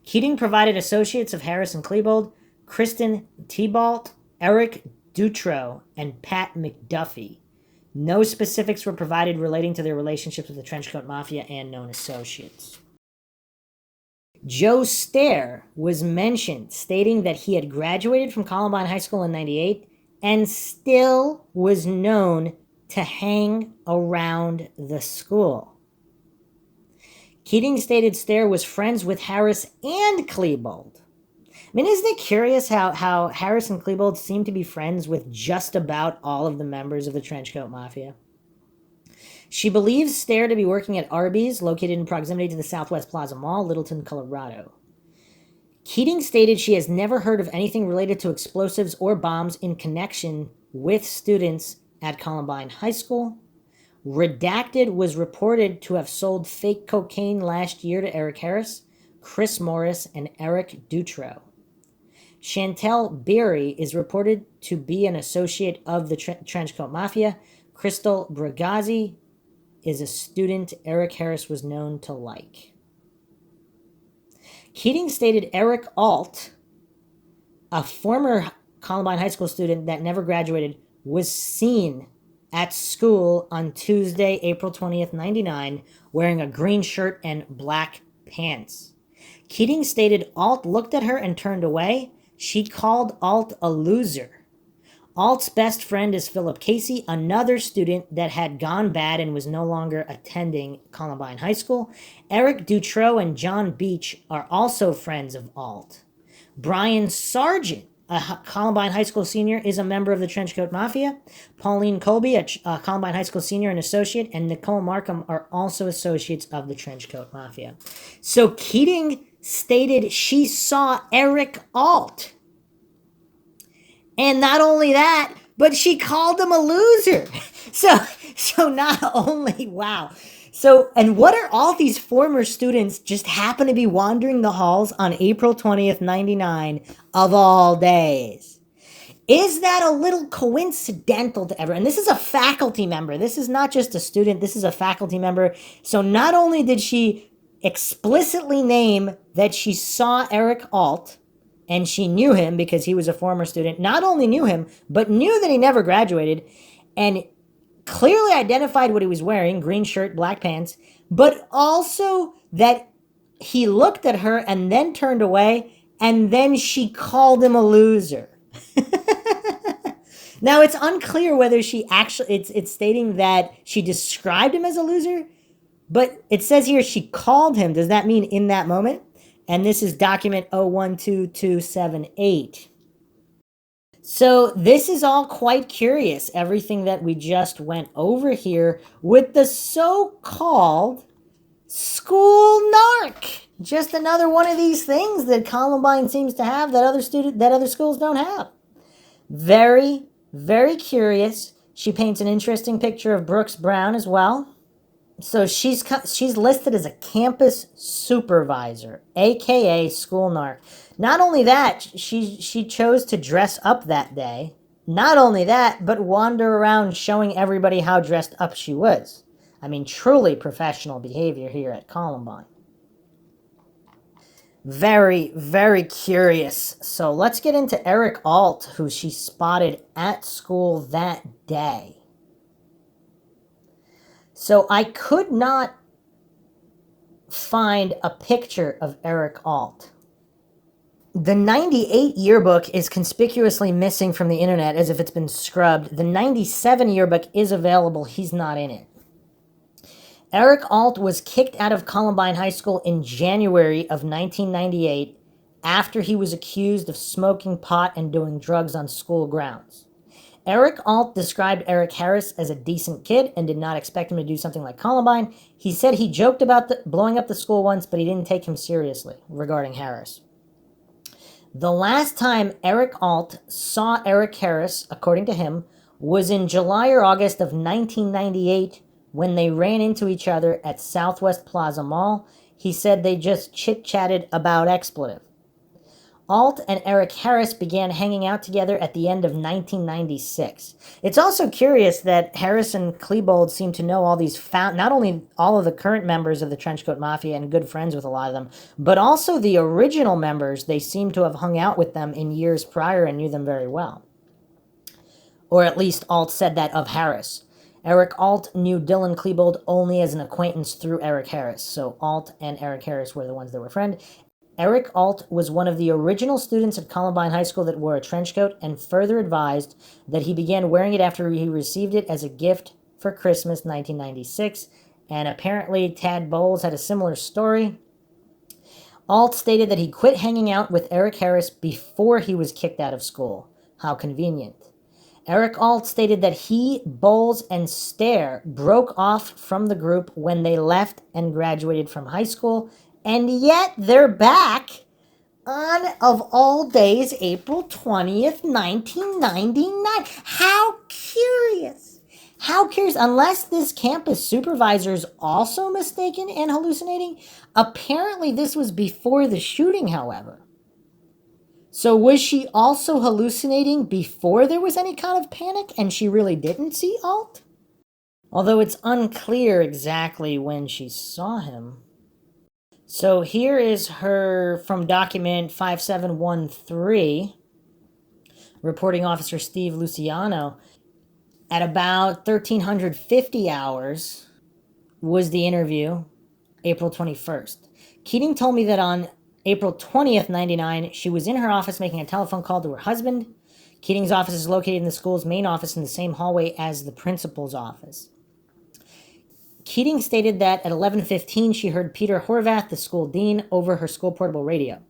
Keating provided associates of Harris and Klebold, Kristen Thibault, Eric Dutro, and Pat McDuffie. No specifics were provided relating to their relationships with the Trenchcoat Mafia and known associates. Joe Stair was mentioned, stating that he had graduated from Columbine High School in 98 and still was known to hang around the school. Keating stated Stair was friends with Harris and Klebold. I mean, isn't it curious how Harris and Klebold seem to be friends with just about all of the members of the Trenchcoat Mafia? She believes Stair to be working at Arby's, located in proximity to the Southwest Plaza Mall, Littleton, Colorado. Keating stated she has never heard of anything related to explosives or bombs in connection with students at Columbine High School. Redacted was reported to have sold fake cocaine last year to Eric Harris, Chris Morris, and Eric Dutro. Chantel Berry is reported to be an associate of the Trenchcoat Mafia. Crystal Bragazzi is a student Eric Harris was known to like. Keating stated Eric Alt, a former Columbine High School student that never graduated, was seen at school on Tuesday, April 20th, 99, wearing a green shirt and black pants. Keating stated Alt looked at her and turned away. She called Alt a loser. Alt's best friend is Philip Casey, another student that had gone bad and was no longer attending Columbine High School. Eric Dutro and John Beach are also friends of Alt. Brian Sargent, a Columbine High School senior, is a member of the Trenchcoat Mafia. Pauline Colby, a Columbine High School senior and associate, and Nicole Markham are also associates of the Trenchcoat Mafia. So Keating stated she saw Eric Alt. And not only that, but she called him a loser. So not only, wow. So, and what are all these former students just happen to be wandering the halls on April 20th, 99, of all days? Is that a little coincidental to ever? And this is a faculty member. This is not just a student. This is a faculty member. So not only did she explicitly name that she saw Eric Alt, and she knew him because he was a former student, not only knew him, but knew that he never graduated, and clearly identified what he was wearing, green shirt, black pants, but also that he looked at her and then turned away, and then she called him a loser. Now, it's unclear whether she actually, it's stating that she described him as a loser, but it says here she called him. Does that mean in that moment? And this is document 012278. So this is all quite curious, everything that we just went over here with the so-called school narc. Just another one of these things that Columbine seems to have that other schools don't have. Very, very curious. She paints an interesting picture of Brooks Brown as well. So she's listed as a campus supervisor, aka school narc. Not only that, she chose to dress up that day. Not only that, but wander around showing everybody how dressed up she was. I mean, truly professional behavior here at Columbine. Very, very curious. So let's get into Eric Alt, who she spotted at school that day. So I could not find a picture of Eric Alt. The 98 yearbook is conspicuously missing from the internet as if it's been scrubbed. The 97 yearbook is available. He's not in it. Eric Alt was kicked out of Columbine High School in January of 1998 after he was accused of smoking pot and doing drugs on school grounds. Eric Alt described Eric Harris as a decent kid and did not expect him to do something like Columbine. He said he joked about blowing up the school once, but he didn't take him seriously regarding Harris. The last time Eric Alt saw Eric Harris, according to him, was in July or August of 1998 when they ran into each other at Southwest Plaza Mall. He said they just chit-chatted about expletive. Alt and Eric Harris began hanging out together at the end of 1996. It's also curious that Harris and Klebold seem to know all these, not only all of the current members of the Trenchcoat Mafia and good friends with a lot of them, but also the original members. They seem to have hung out with them in years prior and knew them very well. Or at least Alt said that of Harris. Eric Alt knew Dylan Klebold only as an acquaintance through Eric Harris. So Alt and Eric Harris were the ones that were friends. Eric Alt was one of the original students at Columbine High School that wore a trench coat and further advised that he began wearing it after he received it as a gift for Christmas 1996. And apparently Tad Bowles had a similar story. Alt stated that he quit hanging out with Eric Harris before he was kicked out of school. How convenient. Eric Alt stated that he, Bowles, and Stair broke off from the group when they left and graduated from high school, and yet they're back on, of all days, April 20th, 1999. How curious. How curious. Unless this campus supervisor is also mistaken and hallucinating. Apparently this was before the shooting, however. So was she also hallucinating before there was any kind of panic and she really didn't see Alt? Although it's unclear exactly when she saw him. So here is her from document 5713, reporting officer Steve Luciano. At about 1350 hours was the interview, April 21st. Keating told me that on April 20th, 99, she was in her office making a telephone call to her husband. Keating's office is located in the school's main office in the same hallway as the principal's office. Keating stated that at 11:15 she heard Peter Horvath, the school dean, over her school portable radio.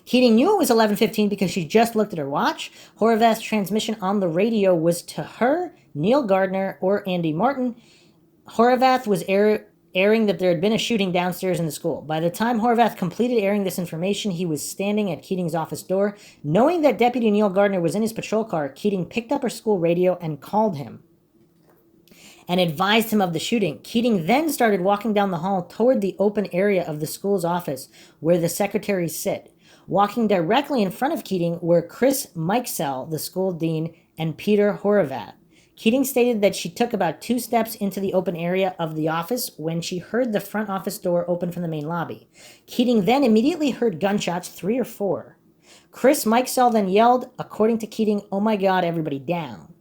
Keating knew it was 11:15 because she just looked at her watch. Horvath's transmission on the radio was to her, Neil Gardner, or Andy Martin. Horvath was airing that there had been a shooting downstairs in the school. By the time Horvath completed airing this information, he was standing at Keating's office door. Knowing that Deputy Neil Gardner was in his patrol car, Keating picked up her school radio and called him and advised him of the shooting. Keating then started walking down the hall toward the open area of the school's office where the secretaries sit. Walking directly in front of Keating were Chris Mikesell, the school dean, and Peter Horvath. Keating stated that she took about 2 steps into the open area of the office when she heard the front office door open from the main lobby. Keating then immediately heard gunshots, 3 or 4. Chris Mikesell then yelled, according to Keating, "Oh my God, everybody down."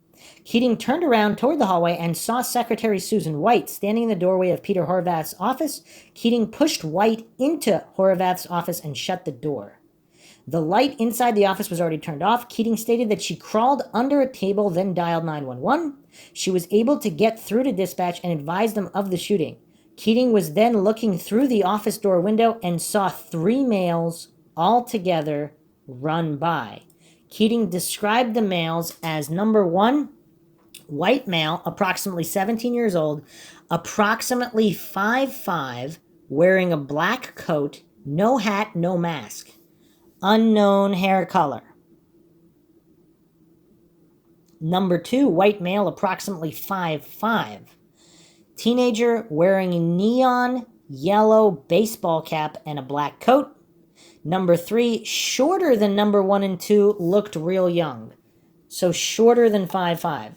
Keating turned around toward the hallway and saw Secretary Susan White standing in the doorway of Peter Horvath's office. Keating pushed White into Horvath's office and shut the door. The light inside the office was already turned off. Keating stated that she crawled under a table, then dialed 911. She was able to get through to dispatch and advise them of the shooting. Keating was then looking through the office door window and saw 3 males all together run by. Keating described the males as number 1, white male, approximately 17 years old, approximately 5'5", wearing a black coat, no hat, no mask. Unknown hair color. Number 2, white male, approximately 5'5". Teenager wearing a neon yellow baseball cap and a black coat. Number 3, shorter than number 1 and 2, looked real young. So shorter than 5'5".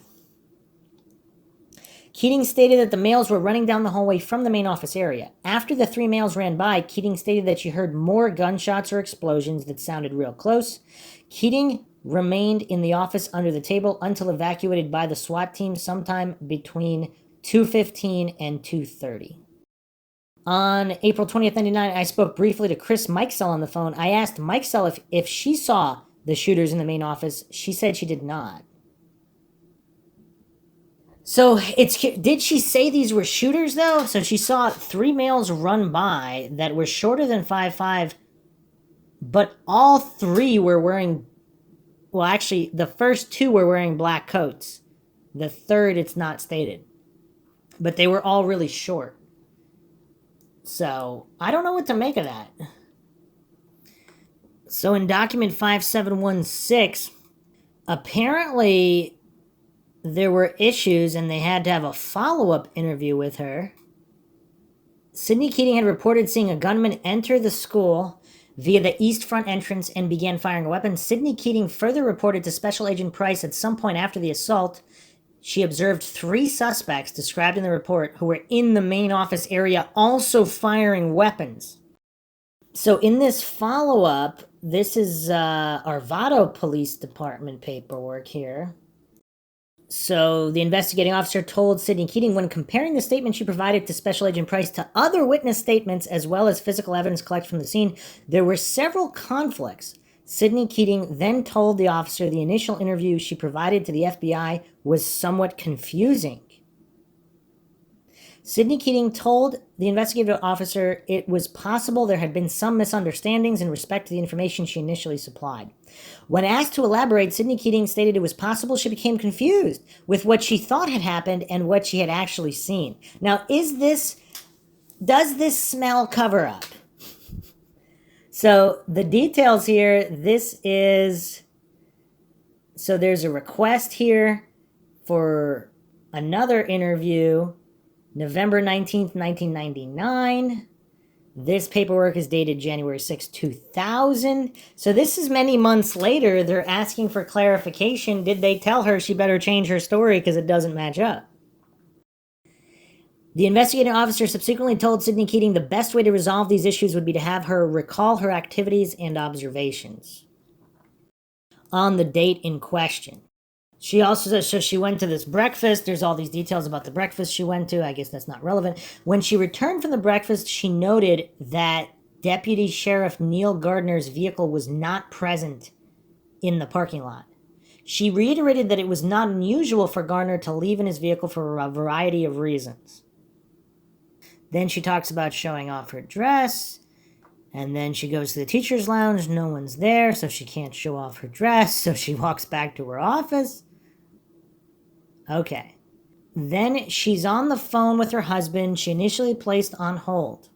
Keating stated that the males were running down the hallway from the main office area. After the 3 males ran by, Keating stated that she heard more gunshots or explosions that sounded real close. Keating remained in the office under the table until evacuated by the SWAT team sometime between 2:15 and 2:30. On April 20th, 1999, I spoke briefly to Chris Mikesell on the phone. I asked Mikesell if she saw the shooters in the main office. She said she did not. So did she say these were shooters though? So she saw 3 males run by that were shorter than 5'5", but all 3 were wearing, well actually the first 2 were wearing black coats. The third it's not stated. But they were all really short. So I don't know what to make of that. So in document 5716, apparently there were issues and they had to have a follow-up interview with her. Sidney Keating had reported seeing a gunman enter the school via the east front entrance and began firing a weapon. Sidney Keating further reported to Special Agent Price at some point after the assault, she observed 3 suspects described in the report who were in the main office area also firing weapons. So in this follow-up, this is Arvado Police Department paperwork here. So the investigating officer told Sidney Keating when comparing the statement she provided to Special Agent Price to other witness statements as well as physical evidence collected from the scene, there were several conflicts. Sidney Keating then told the officer the initial interview she provided to the FBI was somewhat confusing. Sidney Keating told the investigative officer it was possible there had been some misunderstandings in respect to the information she initially supplied. When asked to elaborate, Sidney Keating stated it was possible she became confused with what she thought had happened and what she had actually seen. Now, does this smell cover up? So the details here, so there's a request here for another interview, November 19th, 1999. This paperwork is dated January 6, 2000. So this is many months later. They're asking for clarification. Did they tell her she better change her story because it doesn't match up? The investigating officer subsequently told Sidney Keating the best way to resolve these issues would be to have her recall her activities and observations on the date in question. She also says, so she went to this breakfast. There's all these details about the breakfast she went to. I guess that's not relevant. When she returned from the breakfast, she noted that Deputy Sheriff Neil Gardner's vehicle was not present in the parking lot. She reiterated that it was not unusual for Gardner to leave in his vehicle for a variety of reasons. Then she talks about showing off her dress. And then she goes to the teacher's lounge. No one's there, so she can't show off her dress. So she walks back to her office. Okay. Then she's on the phone with her husband, she initially placed on hold.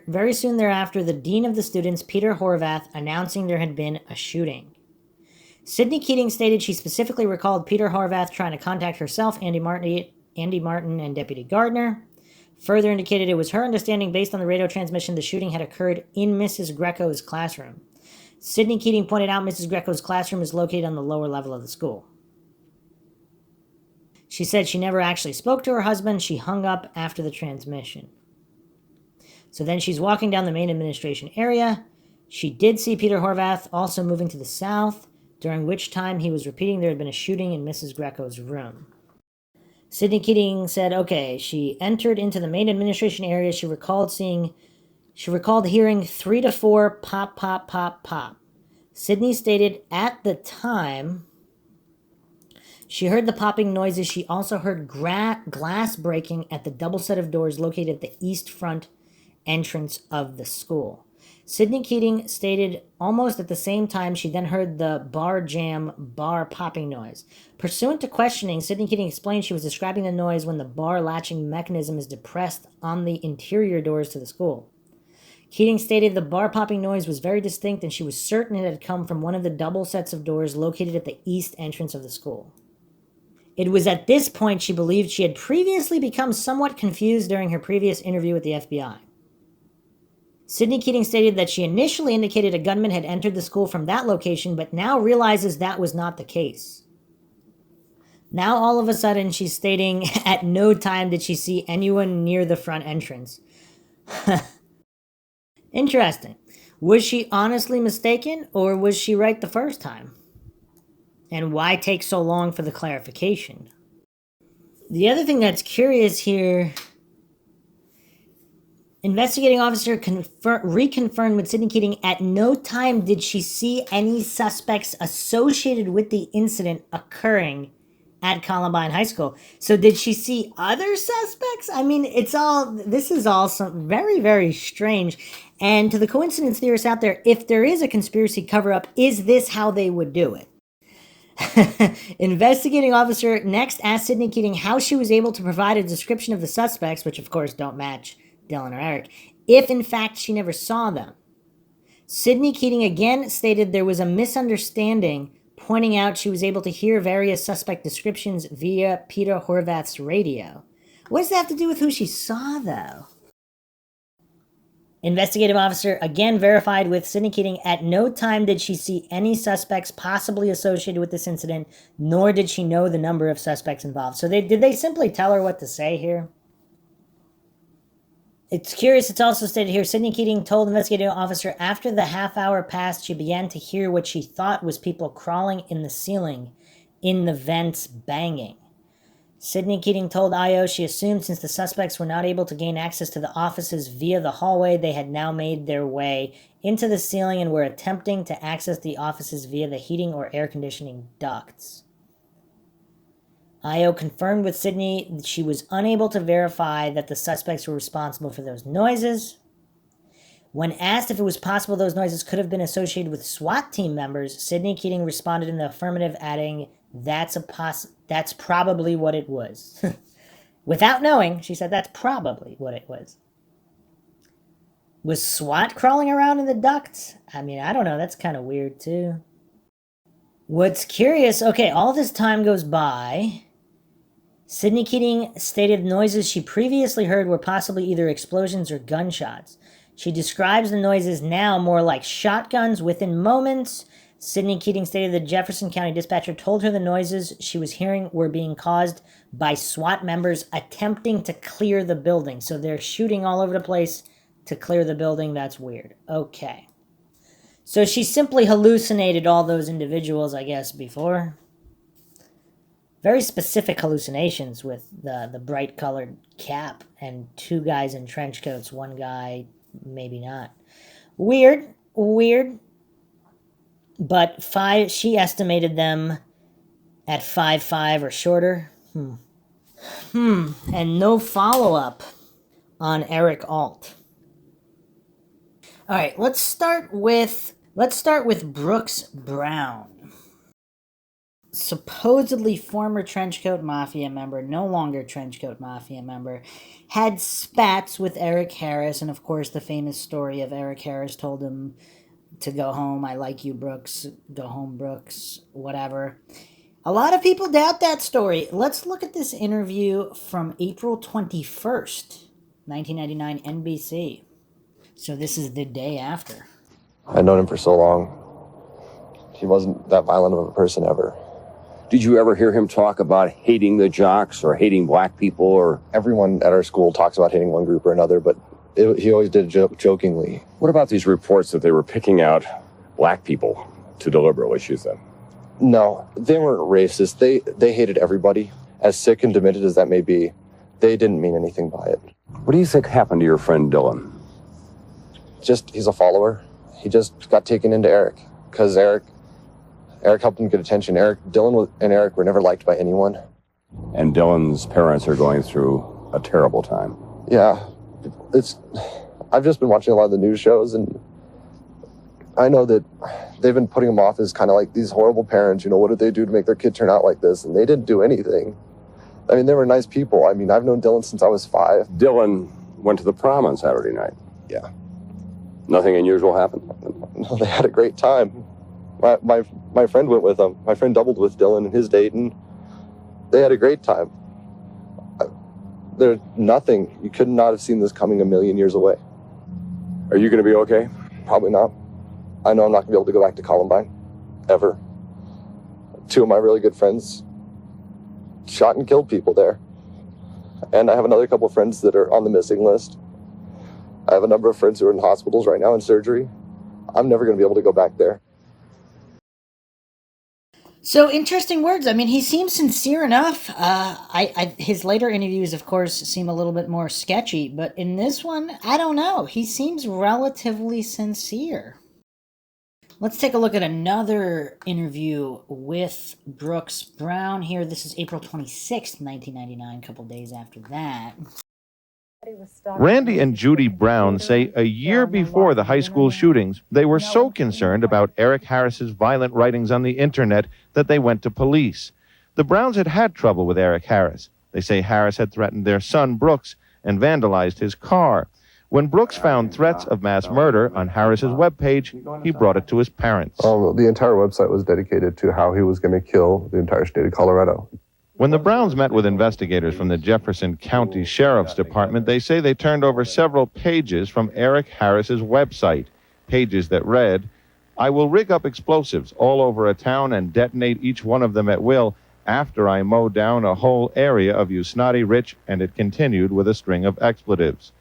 Very soon thereafter, the dean of the students, Peter Horvath, announcing there had been a shooting. Sydney Keating stated she specifically recalled Peter Horvath trying to contact herself, Andy Martin, and Deputy Gardner. Further indicated it was her understanding based on the radio transmission the shooting had occurred in Mrs. Greco's classroom. Sydney Keating pointed out Mrs. Greco's classroom is located on the lower level of the school. She said she never actually spoke to her husband. She hung up after the transmission. So then she's walking down the main administration area. She did see Peter Horvath also moving to the south, during which time he was repeating there had been a shooting in Mrs. Greco's room. Sydney Keating said, okay, she entered into the main administration area. She recalled hearing 3 to 4 pop, pop, pop, pop. Sydney stated at the time she heard the popping noises. She also heard glass breaking at the double set of doors located at the east front entrance of the school. Sydney Keating stated almost at the same time she then heard the bar popping noise. Pursuant to questioning, Sydney Keating explained she was describing the noise when the bar latching mechanism is depressed on the interior doors to the school. Keating stated the bar popping noise was very distinct and she was certain it had come from one of the double sets of doors located at the east entrance of the school. It was at this point she believed she had previously become somewhat confused during her previous interview with the FBI. Sydney Keating stated that she initially indicated a gunman had entered the school from that location, but now realizes that was not the case. Now all of a sudden she's stating at no time did she see anyone near the front entrance. Interesting. Was she honestly mistaken, or was she right the first time? And why take so long for the clarification? The other thing that's curious here, investigating officer reconfirmed with Sydney Keating at no time did she see any suspects associated with the incident occurring at Columbine High School. So did she see other suspects? I mean, this is all very, very strange. And to the coincidence theorists out there, if there is a conspiracy cover-up, is this how they would do it? Investigating officer next asked Sydney Keating how she was able to provide a description of the suspects, which of course don't match Dylan or Eric, if in fact she never saw them. Sydney Keating again stated there was a misunderstanding, pointing out she was able to hear various suspect descriptions via Peter Horvath's radio. What does that have to do with who she saw, though? Investigative officer again verified with Sydney Keating at no time did she see any suspects possibly associated with this incident, nor did she know the number of suspects involved. So did they simply tell her what to say here? It's curious, it's also stated here, Sydney Keating told investigative officer after the half hour passed, she began to hear what she thought was people crawling in the ceiling, in the vents banging. Sydney Keating told IO she assumed since the suspects were not able to gain access to the offices via the hallway, they had now made their way into the ceiling and were attempting to access the offices via the heating or air conditioning ducts. IO confirmed with Sydney that she was unable to verify that the suspects were responsible for those noises. When asked if it was possible those noises could have been associated with SWAT team members, Sydney Keating responded in the affirmative, adding, that's probably what it was. Without knowing, she said that's probably what it was. Was SWAT crawling around in the ducts? I mean, I don't know. That's kind of weird, too. What's curious, okay, all this time goes by. Sydney Keating stated noises she previously heard were possibly either explosions or gunshots. She describes the noises now more like shotguns within moments. Sydney Keating stated the Jefferson County dispatcher told her the noises she was hearing were being caused by SWAT members attempting to clear the building. So they're shooting all over the place to clear the building. That's weird. Okay. So she simply hallucinated all those individuals, I guess, before. Very specific hallucinations with the bright-colored cap and 2 guys in trench coats. 1 guy, maybe not. Weird. But she estimated them at 5'5" or shorter. And no follow-up on Eric Alt. All right, let's start with Brooks Brown. supposedly former Trenchcoat Mafia member, no longer Trenchcoat Mafia member, had spats with Eric Harris, and of course the famous story of Eric Harris told him to go home. I like you, Brooks. Go home, Brooks. Whatever. A lot of people doubt that story. Let's look at this interview from April 21st, 1999, NBC. So this is the day after. I'd known him for so long. He wasn't that violent of a person ever. Did you ever hear him talk about hating the jocks or hating black people? Or Everyone at our school talks about hating one group or another, but he always did it jokingly. what about these reports that they were picking out black people to deliberately shoot them? No, they weren't racist. They hated everybody. As sick and demented as that may be, they didn't mean anything by it. What do you think happened to your friend Dylan? Just, he's a follower. He just got taken into Eric, because Eric helped him get attention. Dylan and Eric were never liked by anyone. And Dylan's parents are going through a terrible time. Yeah, I've just been watching a lot of the news shows, and I know that they've been putting him off as kind of like these horrible parents, what did they do to make their kid turn out like this? And they didn't do anything. I mean, they were nice people. I mean, I've known Dylan since I was 5. Dylan went to the prom on Saturday night. Yeah. Nothing unusual happened? No, they had a great time. My friend went with them. My friend doubled with Dylan and his date, and they had a great time. There's nothing. You could not have seen this coming a million years away. Are you going to be okay? Probably not. I know I'm not going to be able to go back to Columbine. Ever. 2 of my really good friends shot and killed people there. And I have another couple of friends that are on the missing list. I have a number of friends who are in hospitals right now in surgery. I'm never going to be able to go back there. So interesting words. I mean, he seems sincere enough. His later interviews, of course, seem a little bit more sketchy, but in this one, I don't know. He seems relatively sincere. Let's take a look at another interview with Brooks Brown here. This is April 26th, 1999, a couple days after that. Randy and Judy Brown say a year before the high school shootings, they were so concerned about Eric Harris's violent writings on the internet that they went to police. The Browns had had trouble with Eric Harris. They say Harris had threatened their son Brooks and vandalized his car. When Brooks found threats of mass murder on Harris's webpage, he brought it to his parents. The entire website was dedicated to how he was going to kill the entire state of Colorado. When the Browns met with investigators from the Jefferson County Sheriff's Department, they say they turned over several pages from Eric Harris's website, pages that read, "I will rig up explosives all over a town and detonate each one of them at will after I mow down a whole area of you snotty rich," and it continued with a string of expletives.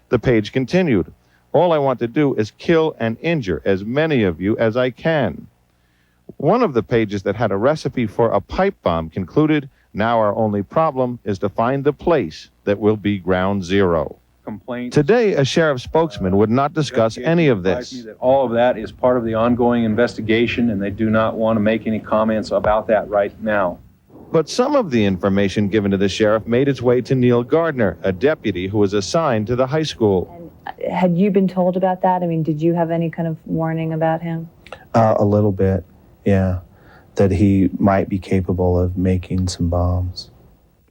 The page continued, "All I want to do is kill and injure as many of you as I can." One of the pages that had a recipe for a pipe bomb concluded, "Now our only problem is to find the place that will be ground zero." Today, a sheriff spokesman would not discuss any of this. All of that is part of the ongoing investigation, and they do not want to make any comments about that right now. But some of the information given to the sheriff made its way to Neil Gardner, a deputy who was assigned to the high school. And had you been told about that? I mean, did you have any kind of warning about him? A little bit, yeah. That he might be capable of making some bombs.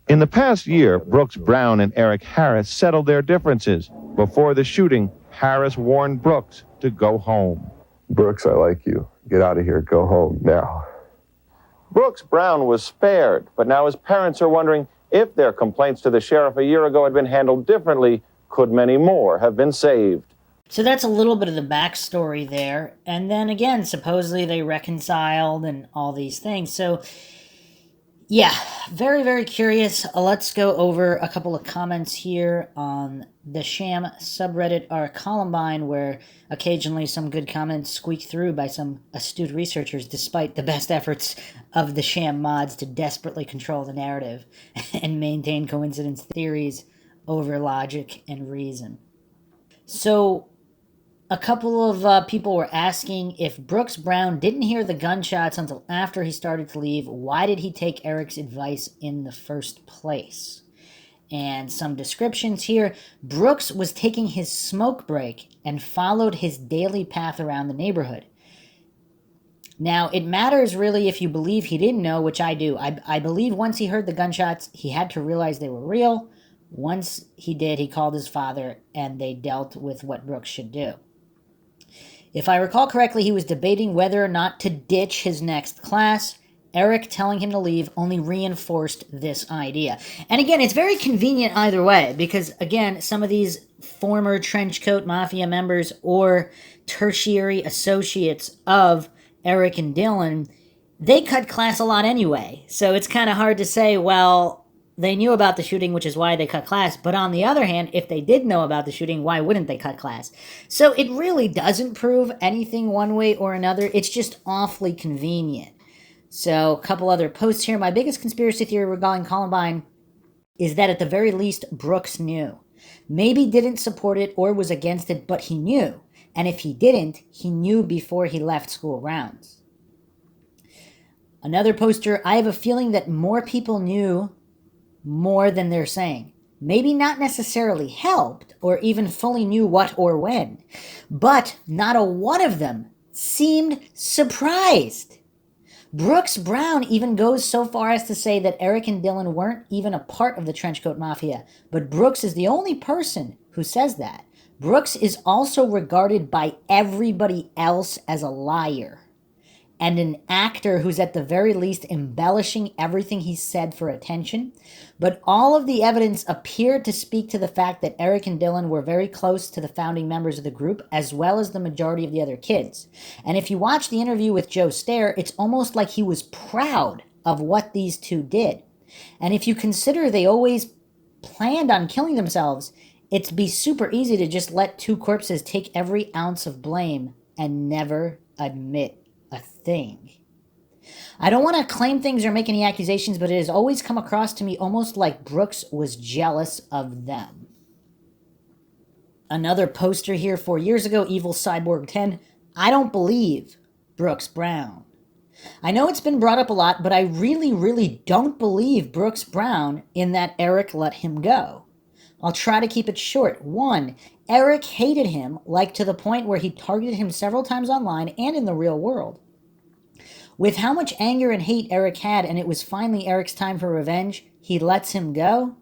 In the past year, Brooks Brown and Eric Harris settled their differences. Before the shooting, Harris warned Brooks to go home. Brooks, I like you. Get out of here. Go home now. Brooks Brown was spared, but now his parents are wondering if their complaints to the sheriff a year ago had been handled differently, could many more have been saved? So that's a little bit of the backstory there. And then again, supposedly they reconciled and all these things. So yeah, very, very curious. Let's go over a couple of comments here on the Sham subreddit r Columbine, where occasionally some good comments squeak through by some astute researchers, despite the best efforts of the Sham mods to desperately control the narrative and maintain coincidence theories over logic and reason. So a couple of people were asking, if Brooks Brown didn't hear the gunshots until after he started to leave, why did he take Eric's advice in the first place? And some descriptions here. Brooks was taking his smoke break and followed his daily path around the neighborhood. Now, it matters really if you believe he didn't know, which I do. I believe once he heard the gunshots, he had to realize they were real. Once he did, he called his father, and they dealt with what Brooks should do. If I recall correctly, he was debating whether or not to ditch his next class. Eric telling him to leave only reinforced this idea. And again, it's very convenient either way, because again, some of these former Trenchcoat Mafia members or tertiary associates of Eric and Dylan, they cut class a lot anyway. So it's kind of hard to say, well, they knew about the shooting, which is why they cut class. But on the other hand, if they did know about the shooting, why wouldn't they cut class? So it really doesn't prove anything one way or another. It's just awfully convenient. So a couple other posts here. My biggest conspiracy theory regarding Columbine is that at the very least, Brooks knew. Maybe didn't support it or was against it, but he knew. And if he didn't, he knew before he left school grounds. Another poster, I have a feeling that more people knew more than they're saying. Maybe not necessarily helped or even fully knew what or when, but not a one of them seemed surprised. Brooks Brown even goes so far as to say that Eric and Dylan weren't even a part of the Trenchcoat Mafia, but Brooks is the only person who says that. Brooks is also regarded by everybody else as a liar and an actor who's at the very least embellishing everything he said for attention. But all of the evidence appeared to speak to the fact that Eric and Dylan were very close to the founding members of the group, as well as the majority of the other kids. And if you watch the interview with Joe Stair, it's almost like he was proud of what these two did. And if you consider they always planned on killing themselves, it'd be super easy to just let two corpses take every ounce of blame and never admit a thing. I don't want to claim things or make any accusations, but it has always come across to me almost like Brooks was jealous of them. Another poster here 4 years ago, Evil Cyborg 10. I don't believe Brooks Brown. I know it's been brought up a lot, but I really don't believe Brooks Brown in that Eric let him go. I'll try to keep it short. 1, Eric hated him, like to the point where he targeted him several times online and in the real world. With how much anger and hate Eric had, and it was finally Eric's time for revenge, he lets him go?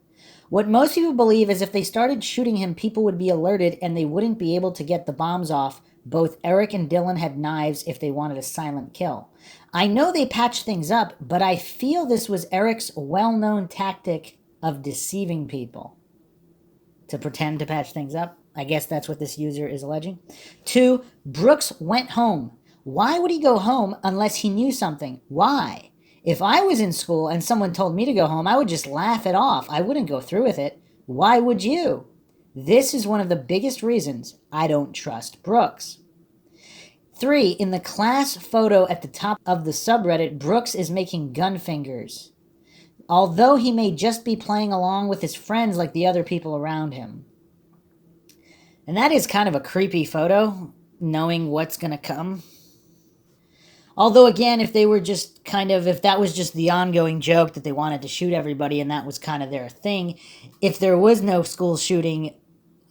What most people believe is if they started shooting him, people would be alerted and they wouldn't be able to get the bombs off. Both Eric and Dylan had knives if they wanted a silent kill. I know they patched things up, but I feel this was Eric's well-known tactic of deceiving people. To pretend to patch things up. I guess that's what this user is alleging. 2, Brooks went home. Why would he go home unless he knew something? Why? If I was in school and someone told me to go home, I would just laugh it off. I wouldn't go through with it. Why would you? This is one of the biggest reasons I don't trust Brooks. 3, in the class photo at the top of the subreddit, Brooks is making gun fingers, although he may just be playing along with his friends like the other people around him. And that is kind of a creepy photo, knowing what's going to come. Although, again, if that was just the ongoing joke that they wanted to shoot everybody and that was kind of their thing, if there was no school shooting,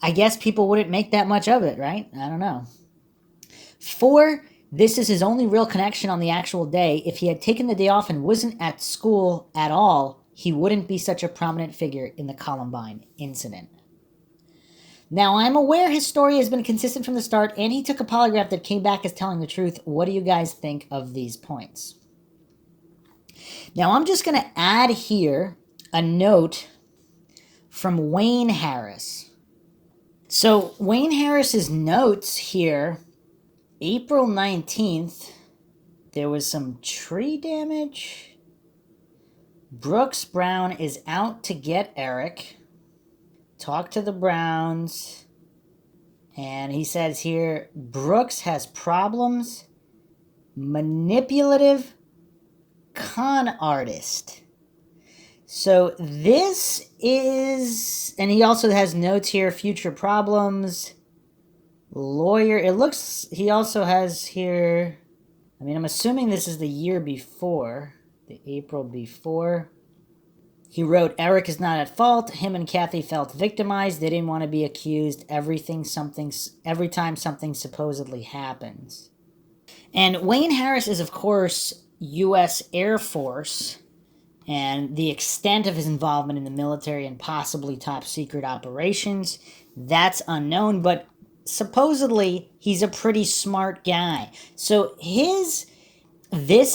I guess people wouldn't make that much of it, right? I don't know. 4, this is his only real connection on the actual day. If he had taken the day off and wasn't at school at all, he wouldn't be such a prominent figure in the Columbine incident. Now, I'm aware his story has been consistent from the start, and he took a polygraph that came back as telling the truth. What do you guys think of these points? Now, I'm just going to add here a note from Wayne Harris. So, Wayne Harris's notes here, April 19th, there was some tree damage. Brooks Brown is out to get Eric. Talk to the Browns. And he says here, Brooks has problems. Manipulative con artist. So this is, and he also has notes here, future problems. Lawyer. It looks, he also has here, I'm assuming this is the year before, the April before. He wrote, Eric is not at fault. Him and Kathy felt victimized. They didn't want to be accused every time something supposedly happens. And Wayne Harris is, of course, U.S. Air Force, and the extent of his involvement in the military and possibly top secret operations, that's unknown, but supposedly he's a pretty smart guy. So this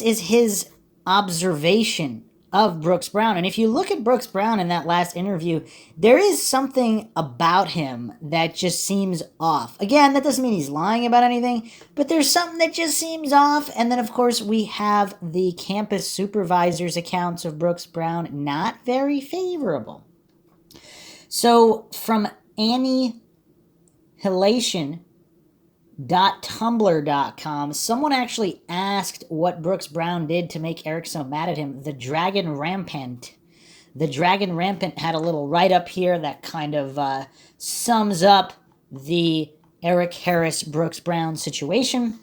is his observation of Brooks Brown. And if you look at Brooks Brown in that last interview, there is something about him that just seems off. Again, that doesn't mean he's lying about anything, but there's something that just seems off. And then, of course, we have the campus supervisor's accounts of Brooks Brown, not very favorable. So from annihilation.tumblr.com, someone actually asked what Brooks Brown did to make Eric so mad at him. The Dragon Rampant had a little write-up here that kind of sums up the Eric Harris Brooks Brown situation.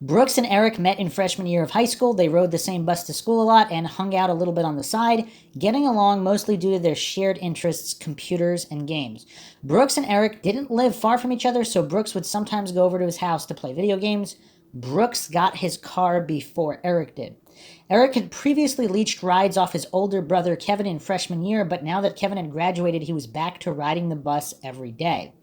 Brooks and Eric met in freshman year of high school. They rode the same bus to school a lot and hung out a little bit on the side, getting along mostly due to their shared interests, computers, and games. Brooks and Eric didn't live far from each other, so Brooks would sometimes go over to his house to play video games. Brooks got his car before Eric did. Eric had previously leached rides off his older brother Kevin in freshman year, but now that Kevin had graduated, he was back to riding the bus every day.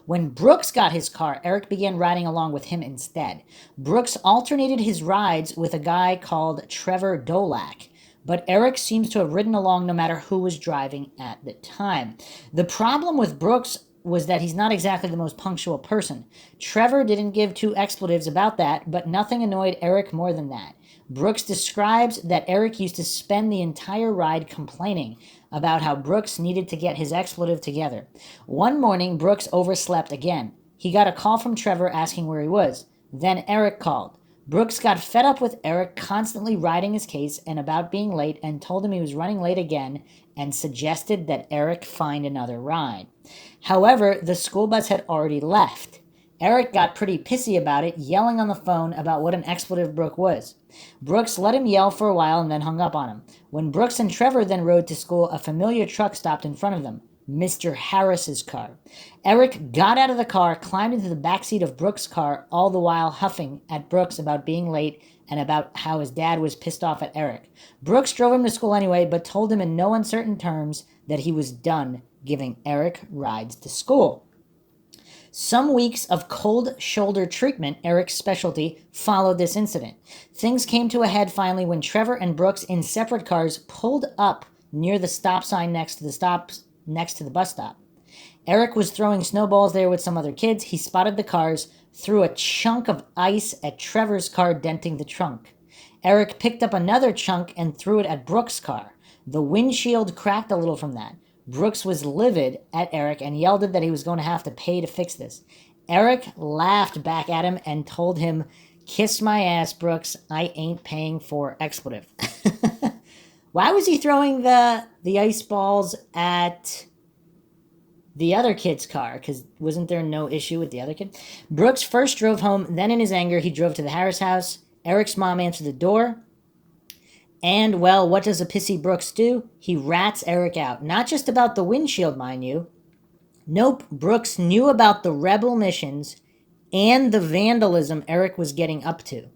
When Brooks got his car, Eric began riding along with him instead. Brooks alternated his rides with a guy called Trevor Dolak, but Eric seems to have ridden along no matter who was driving at the time. The problem with Brooks was that he's not exactly the most punctual person. Trevor didn't give two expletives about that, but nothing annoyed Eric more than that. Brooks describes that Eric used to spend the entire ride complaining about how Brooks needed to get his expletive together. One morning, Brooks overslept again. He got a call from Trevor asking where he was. Then Eric called. Brooks got fed up with Eric constantly riding his case and about being late and told him he was running late again and suggested that Eric find another ride. However, the school bus had already left. Eric got pretty pissy about it, yelling on the phone about what an expletive Brooks was. Brooks let him yell for a while and then hung up on him. When Brooks and Trevor then rode to school, a familiar truck stopped in front of them. Mr. Harris's car. Eric got out of the car, climbed into the backseat of Brooks' car, all the while huffing at Brooks about being late and about how his dad was pissed off at Eric. Brooks drove him to school anyway, but told him in no uncertain terms that he was done giving Eric rides to school. Some weeks of cold shoulder treatment, Eric's specialty, followed this incident. Things came to a head finally when Trevor and Brooks in separate cars pulled up near the stop sign next to the bus stop. Eric was throwing snowballs there with some other kids. He spotted the cars, threw a chunk of ice at Trevor's car, denting the trunk. Eric picked up another chunk and threw it at Brooks' car. The windshield cracked a little from that. Brooks was livid at Eric and yelled that he was going to have to pay to fix this. Eric laughed back at him and told him, "Kiss my ass, Brooks. I ain't paying for expletive." Why was he throwing the ice balls at the other kid's car? Because wasn't there no issue with the other kid? Brooks first drove home, then in his anger, he drove to the Harris house. Eric's mom answered the door. And, well, what does a pissy Brooks do? He rats Eric out. Not just about the windshield, mind you. Nope, Brooks knew about the rebel missions and the vandalism Eric was getting up to.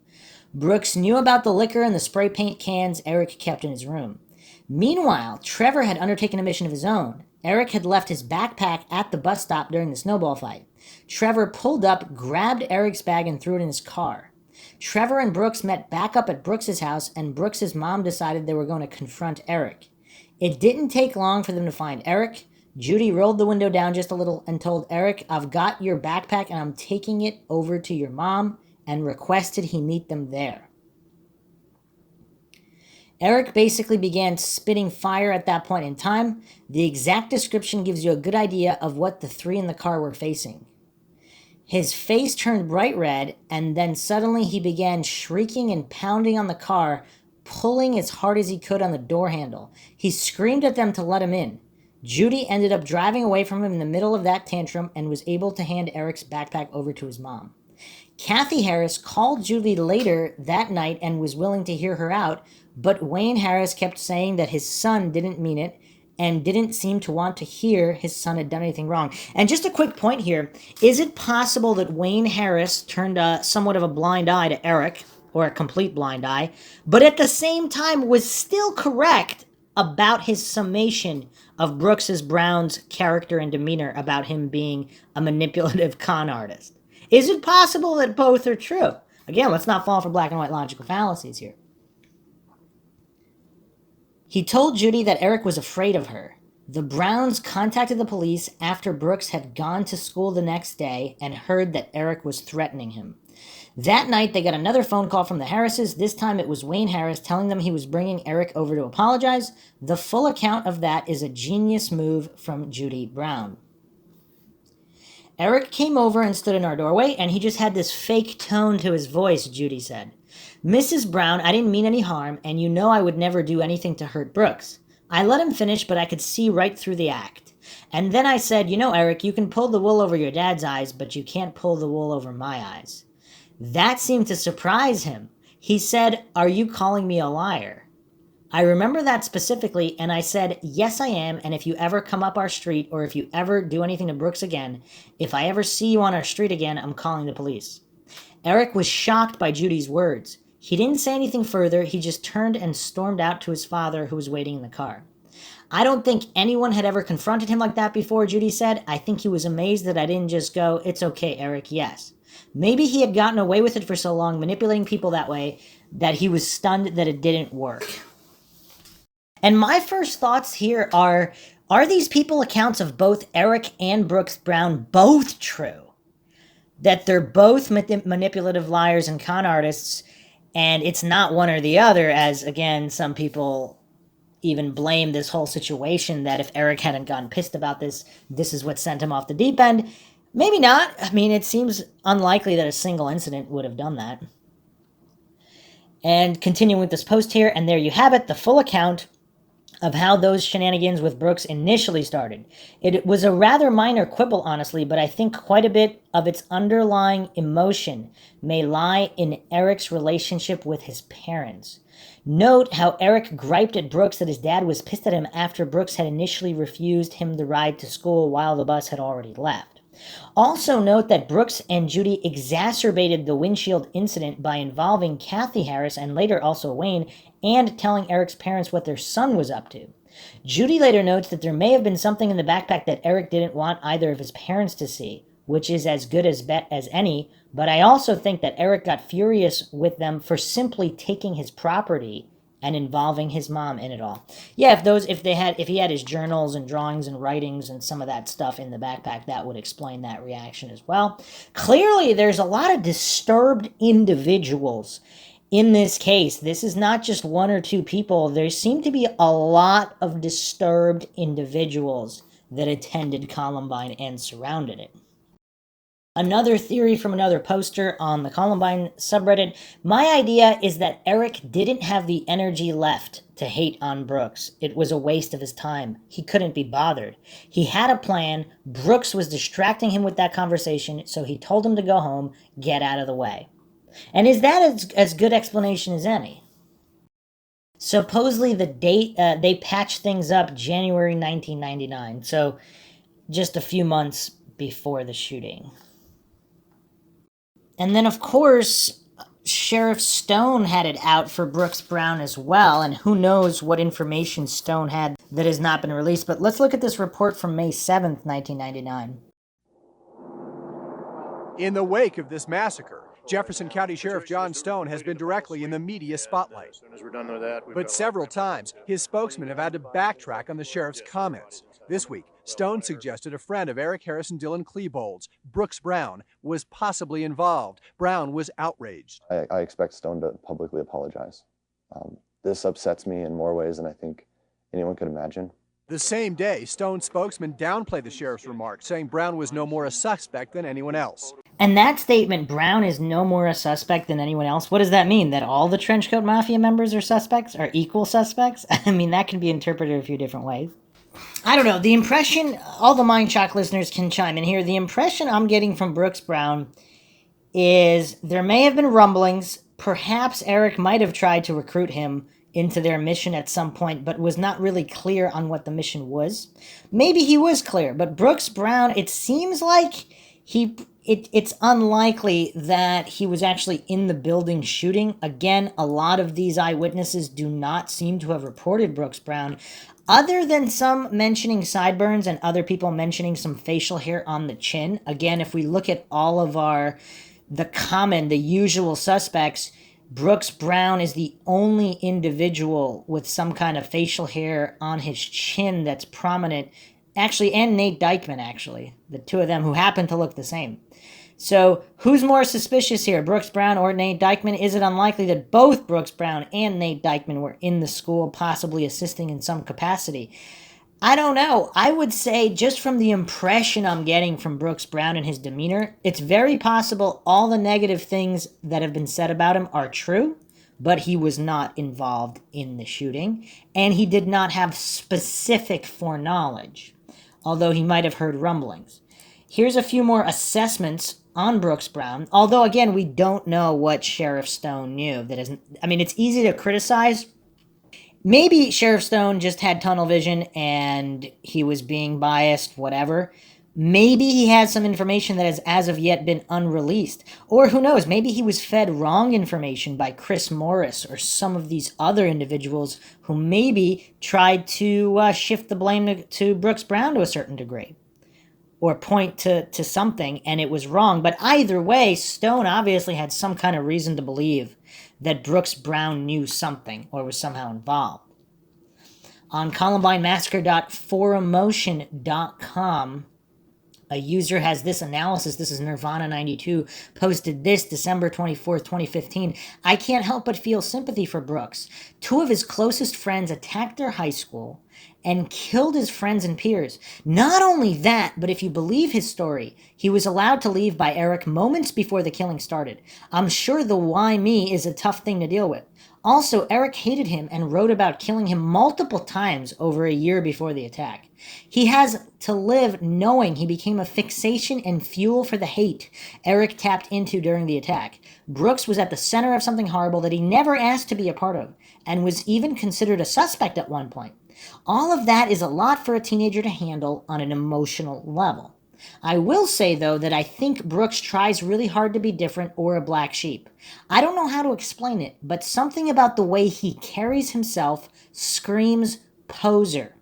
Brooks knew about the liquor and the spray paint cans Eric kept in his room. Meanwhile, Trevor had undertaken a mission of his own. Eric had left his backpack at the bus stop during the snowball fight. Trevor pulled up, grabbed Eric's bag, and threw it in his car. Trevor and Brooks met back up at Brooks's house, and Brooks's mom decided they were going to confront Eric. It didn't take long for them to find Eric. Judy rolled the window down just a little and told Eric, "I've got your backpack and I'm taking it over to your mom," and requested he meet them there. Eric basically began spitting fire at that point in time. The exact description gives you a good idea of what the three in the car were facing. His face turned bright red, and then suddenly he began shrieking and pounding on the car, pulling as hard as he could on the door handle. He screamed at them to let him in. Judy ended up driving away from him in the middle of that tantrum and was able to hand Eric's backpack over to his mom. Kathy Harris called Judy later that night and was willing to hear her out, but Wayne Harris kept saying that his son didn't mean it and didn't seem to want to hear his son had done anything wrong. And just a quick point here, is it possible that Wayne Harris turned somewhat of a blind eye to Eric, or a complete blind eye, but at the same time was still correct about his summation of Brown's character and demeanor about him being a manipulative con artist? Is it possible that both are true? Again, let's not fall for black and white logical fallacies here. He told Judy that Eric was afraid of her. The Browns contacted the police after Brooks had gone to school the next day and heard that Eric was threatening him. That night, they got another phone call from the Harrises. This time it was Wayne Harris telling them he was bringing Eric over to apologize. The full account of that is a genius move from Judy Brown. Eric came over and stood in our doorway, and he just had this fake tone to his voice, Judy said. Mrs. Brown, I didn't mean any harm, and you know I would never do anything to hurt Brooks. I let him finish, but I could see right through the act. And then I said, you know, Eric, you can pull the wool over your dad's eyes, but you can't pull the wool over my eyes. That seemed to surprise him. He said, are you calling me a liar? I remember that specifically, and I said, yes, I am, and if you ever come up our street, or if you ever do anything to Brooks again, if I ever see you on our street again, I'm calling the police. Eric was shocked by Judy's words. He didn't say anything further, he just turned and stormed out to his father, who was waiting in the car. I don't think anyone had ever confronted him like that before, Judy said. I think he was amazed that I didn't just go, it's okay, Eric, yes. Maybe he had gotten away with it for so long, manipulating people that way, that he was stunned that it didn't work. And my first thoughts here are these people accounts of both Eric and Brooks Brown both true? That they're both manipulative liars and con artists, and it's not one or the other, as, again, some people even blame this whole situation that if Eric hadn't gotten pissed about this, this is what sent him off the deep end. Maybe not. I mean, it seems unlikely that a single incident would have done that. And continuing with this post here, and there you have it, the full account of how those shenanigans with Brooks initially started. It was a rather minor quibble, honestly, but I think quite a bit of its underlying emotion may lie in Eric's relationship with his parents. Note how Eric griped at Brooks that his dad was pissed at him after Brooks had initially refused him the ride to school while the bus had already left. Also note that Brooks and Judy exacerbated the windshield incident by involving Kathy Harris and later also Wayne and telling Eric's parents what their son was up to. Judy later notes that there may have been something in the backpack that Eric didn't want either of his parents to see, which is as good as bet as any, but I also think that Eric got furious with them for simply taking his property and involving his mom in it all. Yeah, if he had his journals and drawings and writings and some of that stuff in the backpack, that would explain that reaction as well. Clearly, there's a lot of disturbed individuals in this case. This is not just one or two people. There seem to be a lot of disturbed individuals that attended Columbine and surrounded it. Another theory from another poster on the Columbine subreddit. My idea is that Eric didn't have the energy left to hate on Brooks. It was a waste of his time. He couldn't be bothered. He had a plan. Brooks was distracting him with that conversation, so he told him to go home, get out of the way. And is that as good explanation as any? Supposedly the date, they patched things up January 1999, so just a few months before the shooting. And then, of course, Sheriff Stone had it out for Brooks Brown as well, and who knows what information Stone had that has not been released. But let's look at this report from May 7th, 1999. In the wake of this massacre, Jefferson County Sheriff John Stone has been directly in the media spotlight. But several times, his spokesmen have had to backtrack on the sheriff's comments. This week, Stone suggested a friend of Eric Harris and Dylan Klebold's, Brooks Brown, was possibly involved. Brown was outraged. I expect Stone to publicly apologize. This upsets me in more ways than I think anyone could imagine. The same day, Stone's spokesman downplayed the sheriff's remarks, saying Brown was no more a suspect than anyone else. And that statement, Brown is no more a suspect than anyone else, what does that mean? That all the Trenchcoat Mafia members are suspects? Are equal suspects? I mean, that can be interpreted a few different ways. I don't know. The impression, all the MINDSHOCK listeners can chime in here. The impression I'm getting from Brooks Brown is there may have been rumblings. Perhaps Eric might have tried to recruit him into their mission at some point, but was not really clear on what the mission was. Maybe he was clear, but Brooks Brown, it seems like it's unlikely that he was actually in the building shooting. Again, a lot of these eyewitnesses do not seem to have reported Brooks Brown, other than some mentioning sideburns and other people mentioning some facial hair on the chin. Again, if we look at all of the usual suspects, Brooks Brown is the only individual with some kind of facial hair on his chin that's prominent. Actually, and Nate Dykeman, actually. The two of them who happen to look the same. So, who's more suspicious here, Brooks Brown or Nate Dykeman? Is it unlikely that both Brooks Brown and Nate Dykeman were in the school, possibly assisting in some capacity? I don't know. I would say, just from the impression I'm getting from Brooks Brown and his demeanor, it's very possible all the negative things that have been said about him are true, but he was not involved in the shooting, and he did not have specific foreknowledge, although he might have heard rumblings. Here's a few more assessments on Brooks Brown, although, again, we don't know what Sheriff Stone knew. It's easy to criticize. Maybe Sheriff Stone just had tunnel vision and he was being biased, whatever. Maybe he has some information that has as of yet been unreleased. Or who knows, maybe he was fed wrong information by Chris Morris or some of these other individuals who maybe tried to shift the blame to Brooks Brown to a certain degree. Or point to something and it was wrong. But either way, Stone obviously had some kind of reason to believe that Brooks Brown knew something or was somehow involved. On ColumbineMassacre.forumotion.com, a user has this analysis. This is Nirvana92, posted this December 24th, 2015. I can't help but feel sympathy for Brooks. Two of his closest friends attacked their high school and killed his friends and peers. Not only that, but if you believe his story, he was allowed to leave by Eric moments before the killing started. I'm sure the why me is a tough thing to deal with. Also, Eric hated him and wrote about killing him multiple times over a year before the attack. He has to live knowing he became a fixation and fuel for the hate Eric tapped into during the attack. Brooks was at the center of something horrible that he never asked to be a part of, and was even considered a suspect at one point. All of that is a lot for a teenager to handle on an emotional level. I will say, though, that I think Brooks tries really hard to be different or a black sheep. I don't know how to explain it, but something about the way he carries himself screams poser.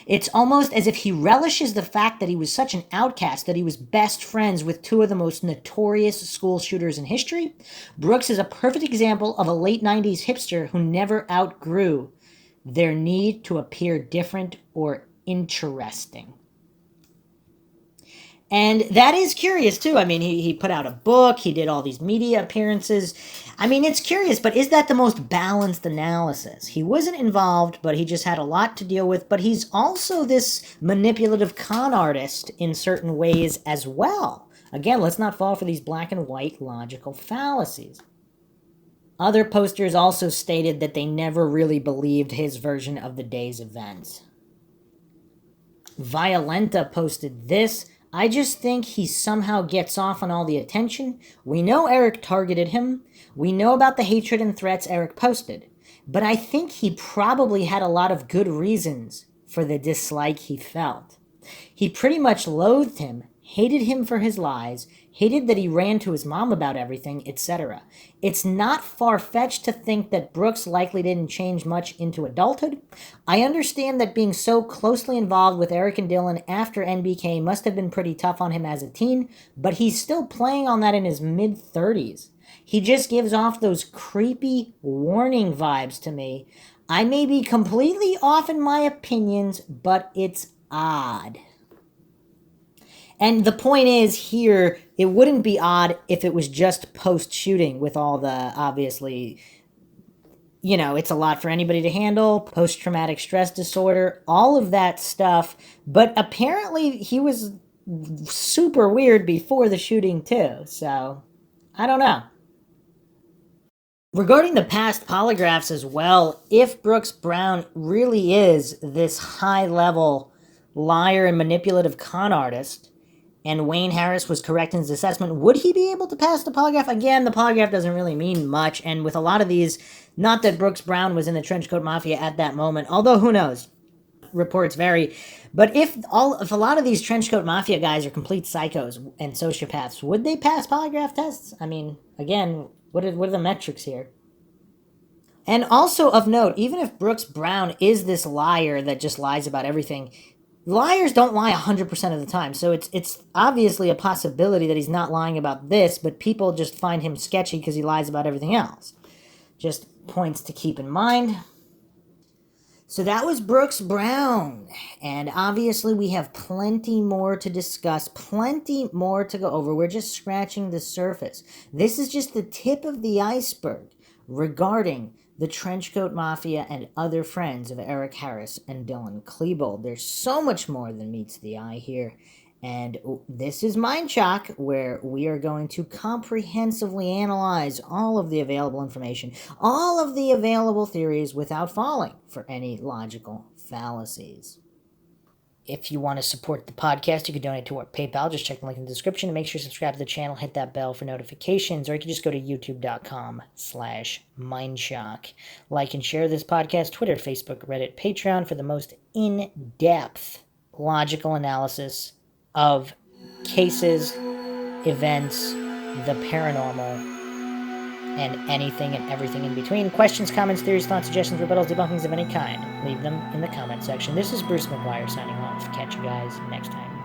It's almost as if he relishes the fact that he was such an outcast that he was best friends with two of the most notorious school shooters in history. Brooks is a perfect example of a late 90s hipster who never outgrew their need to appear different or interesting. And that is curious, too. I mean, he put out a book. He did all these media appearances. I mean, it's curious, but is that the most balanced analysis? He wasn't involved, but he just had a lot to deal with. But he's also this manipulative con artist in certain ways as well. Again, let's not fall for these black and white logical fallacies. Other posters also stated that they never really believed his version of the day's events. Violenta posted this. I just think he somehow gets off on all the attention. We know Eric targeted him. We know about the hatred and threats Eric posted. But I think he probably had a lot of good reasons for the dislike he felt. He pretty much loathed him, hated him for his lies, hated that he ran to his mom about everything, etc. It's not far-fetched to think that Brooks likely didn't change much into adulthood. I understand that being so closely involved with Eric and Dylan after NBK must have been pretty tough on him as a teen, but he's still playing on that in his mid-30s. He just gives off those creepy warning vibes to me. I may be completely off in my opinions, but it's odd. And the point is here, it wouldn't be odd if it was just post-shooting with all the, obviously, you know, it's a lot for anybody to handle, post-traumatic stress disorder, all of that stuff. But apparently he was super weird before the shooting too, so I don't know. Regarding the past polygraphs as well, if Brooks Brown really is this high-level liar and manipulative con artist, and Wayne Harris was correct in his assessment, would he be able to pass the polygraph? Again, the polygraph doesn't really mean much, and with a lot of these, not that Brooks Brown was in the Trenchcoat Mafia at that moment, although who knows? Reports vary. But if a lot of these Trenchcoat Mafia guys are complete psychos and sociopaths, would they pass polygraph tests? I mean, again, what are the metrics here? And also of note, even if Brooks Brown is this liar that just lies about everything, liars don't lie 100% of the time. So it's obviously a possibility that he's not lying about this, but people just find him sketchy because he lies about everything else. Just points to keep in mind. So that was Brooks Brown, and obviously we have plenty more to discuss, plenty more to go over. We're just scratching the surface. This is just the tip of the iceberg regarding the Trenchcoat Mafia and other friends of Eric Harris and Dylan Klebold. There's so much more than meets the eye here. And this is MINDSHOCK, where we are going to comprehensively analyze all of the available information, all of the available theories without falling for any logical fallacies. If you want to support the podcast, you can donate to our PayPal. Just check the link in the description and make sure you subscribe to the channel, hit that bell for notifications, or you can just go to youtube.com/MINDSHOCK. Like and share this podcast, Twitter, Facebook, Reddit, Patreon for the most in-depth logical analysis of cases, events, the paranormal, and anything and everything in between. Questions, comments, theories, thoughts, suggestions, rebuttals, debunkings of any kind, leave them in the comment section. This is Bruce McGuire signing off. Catch you guys next time.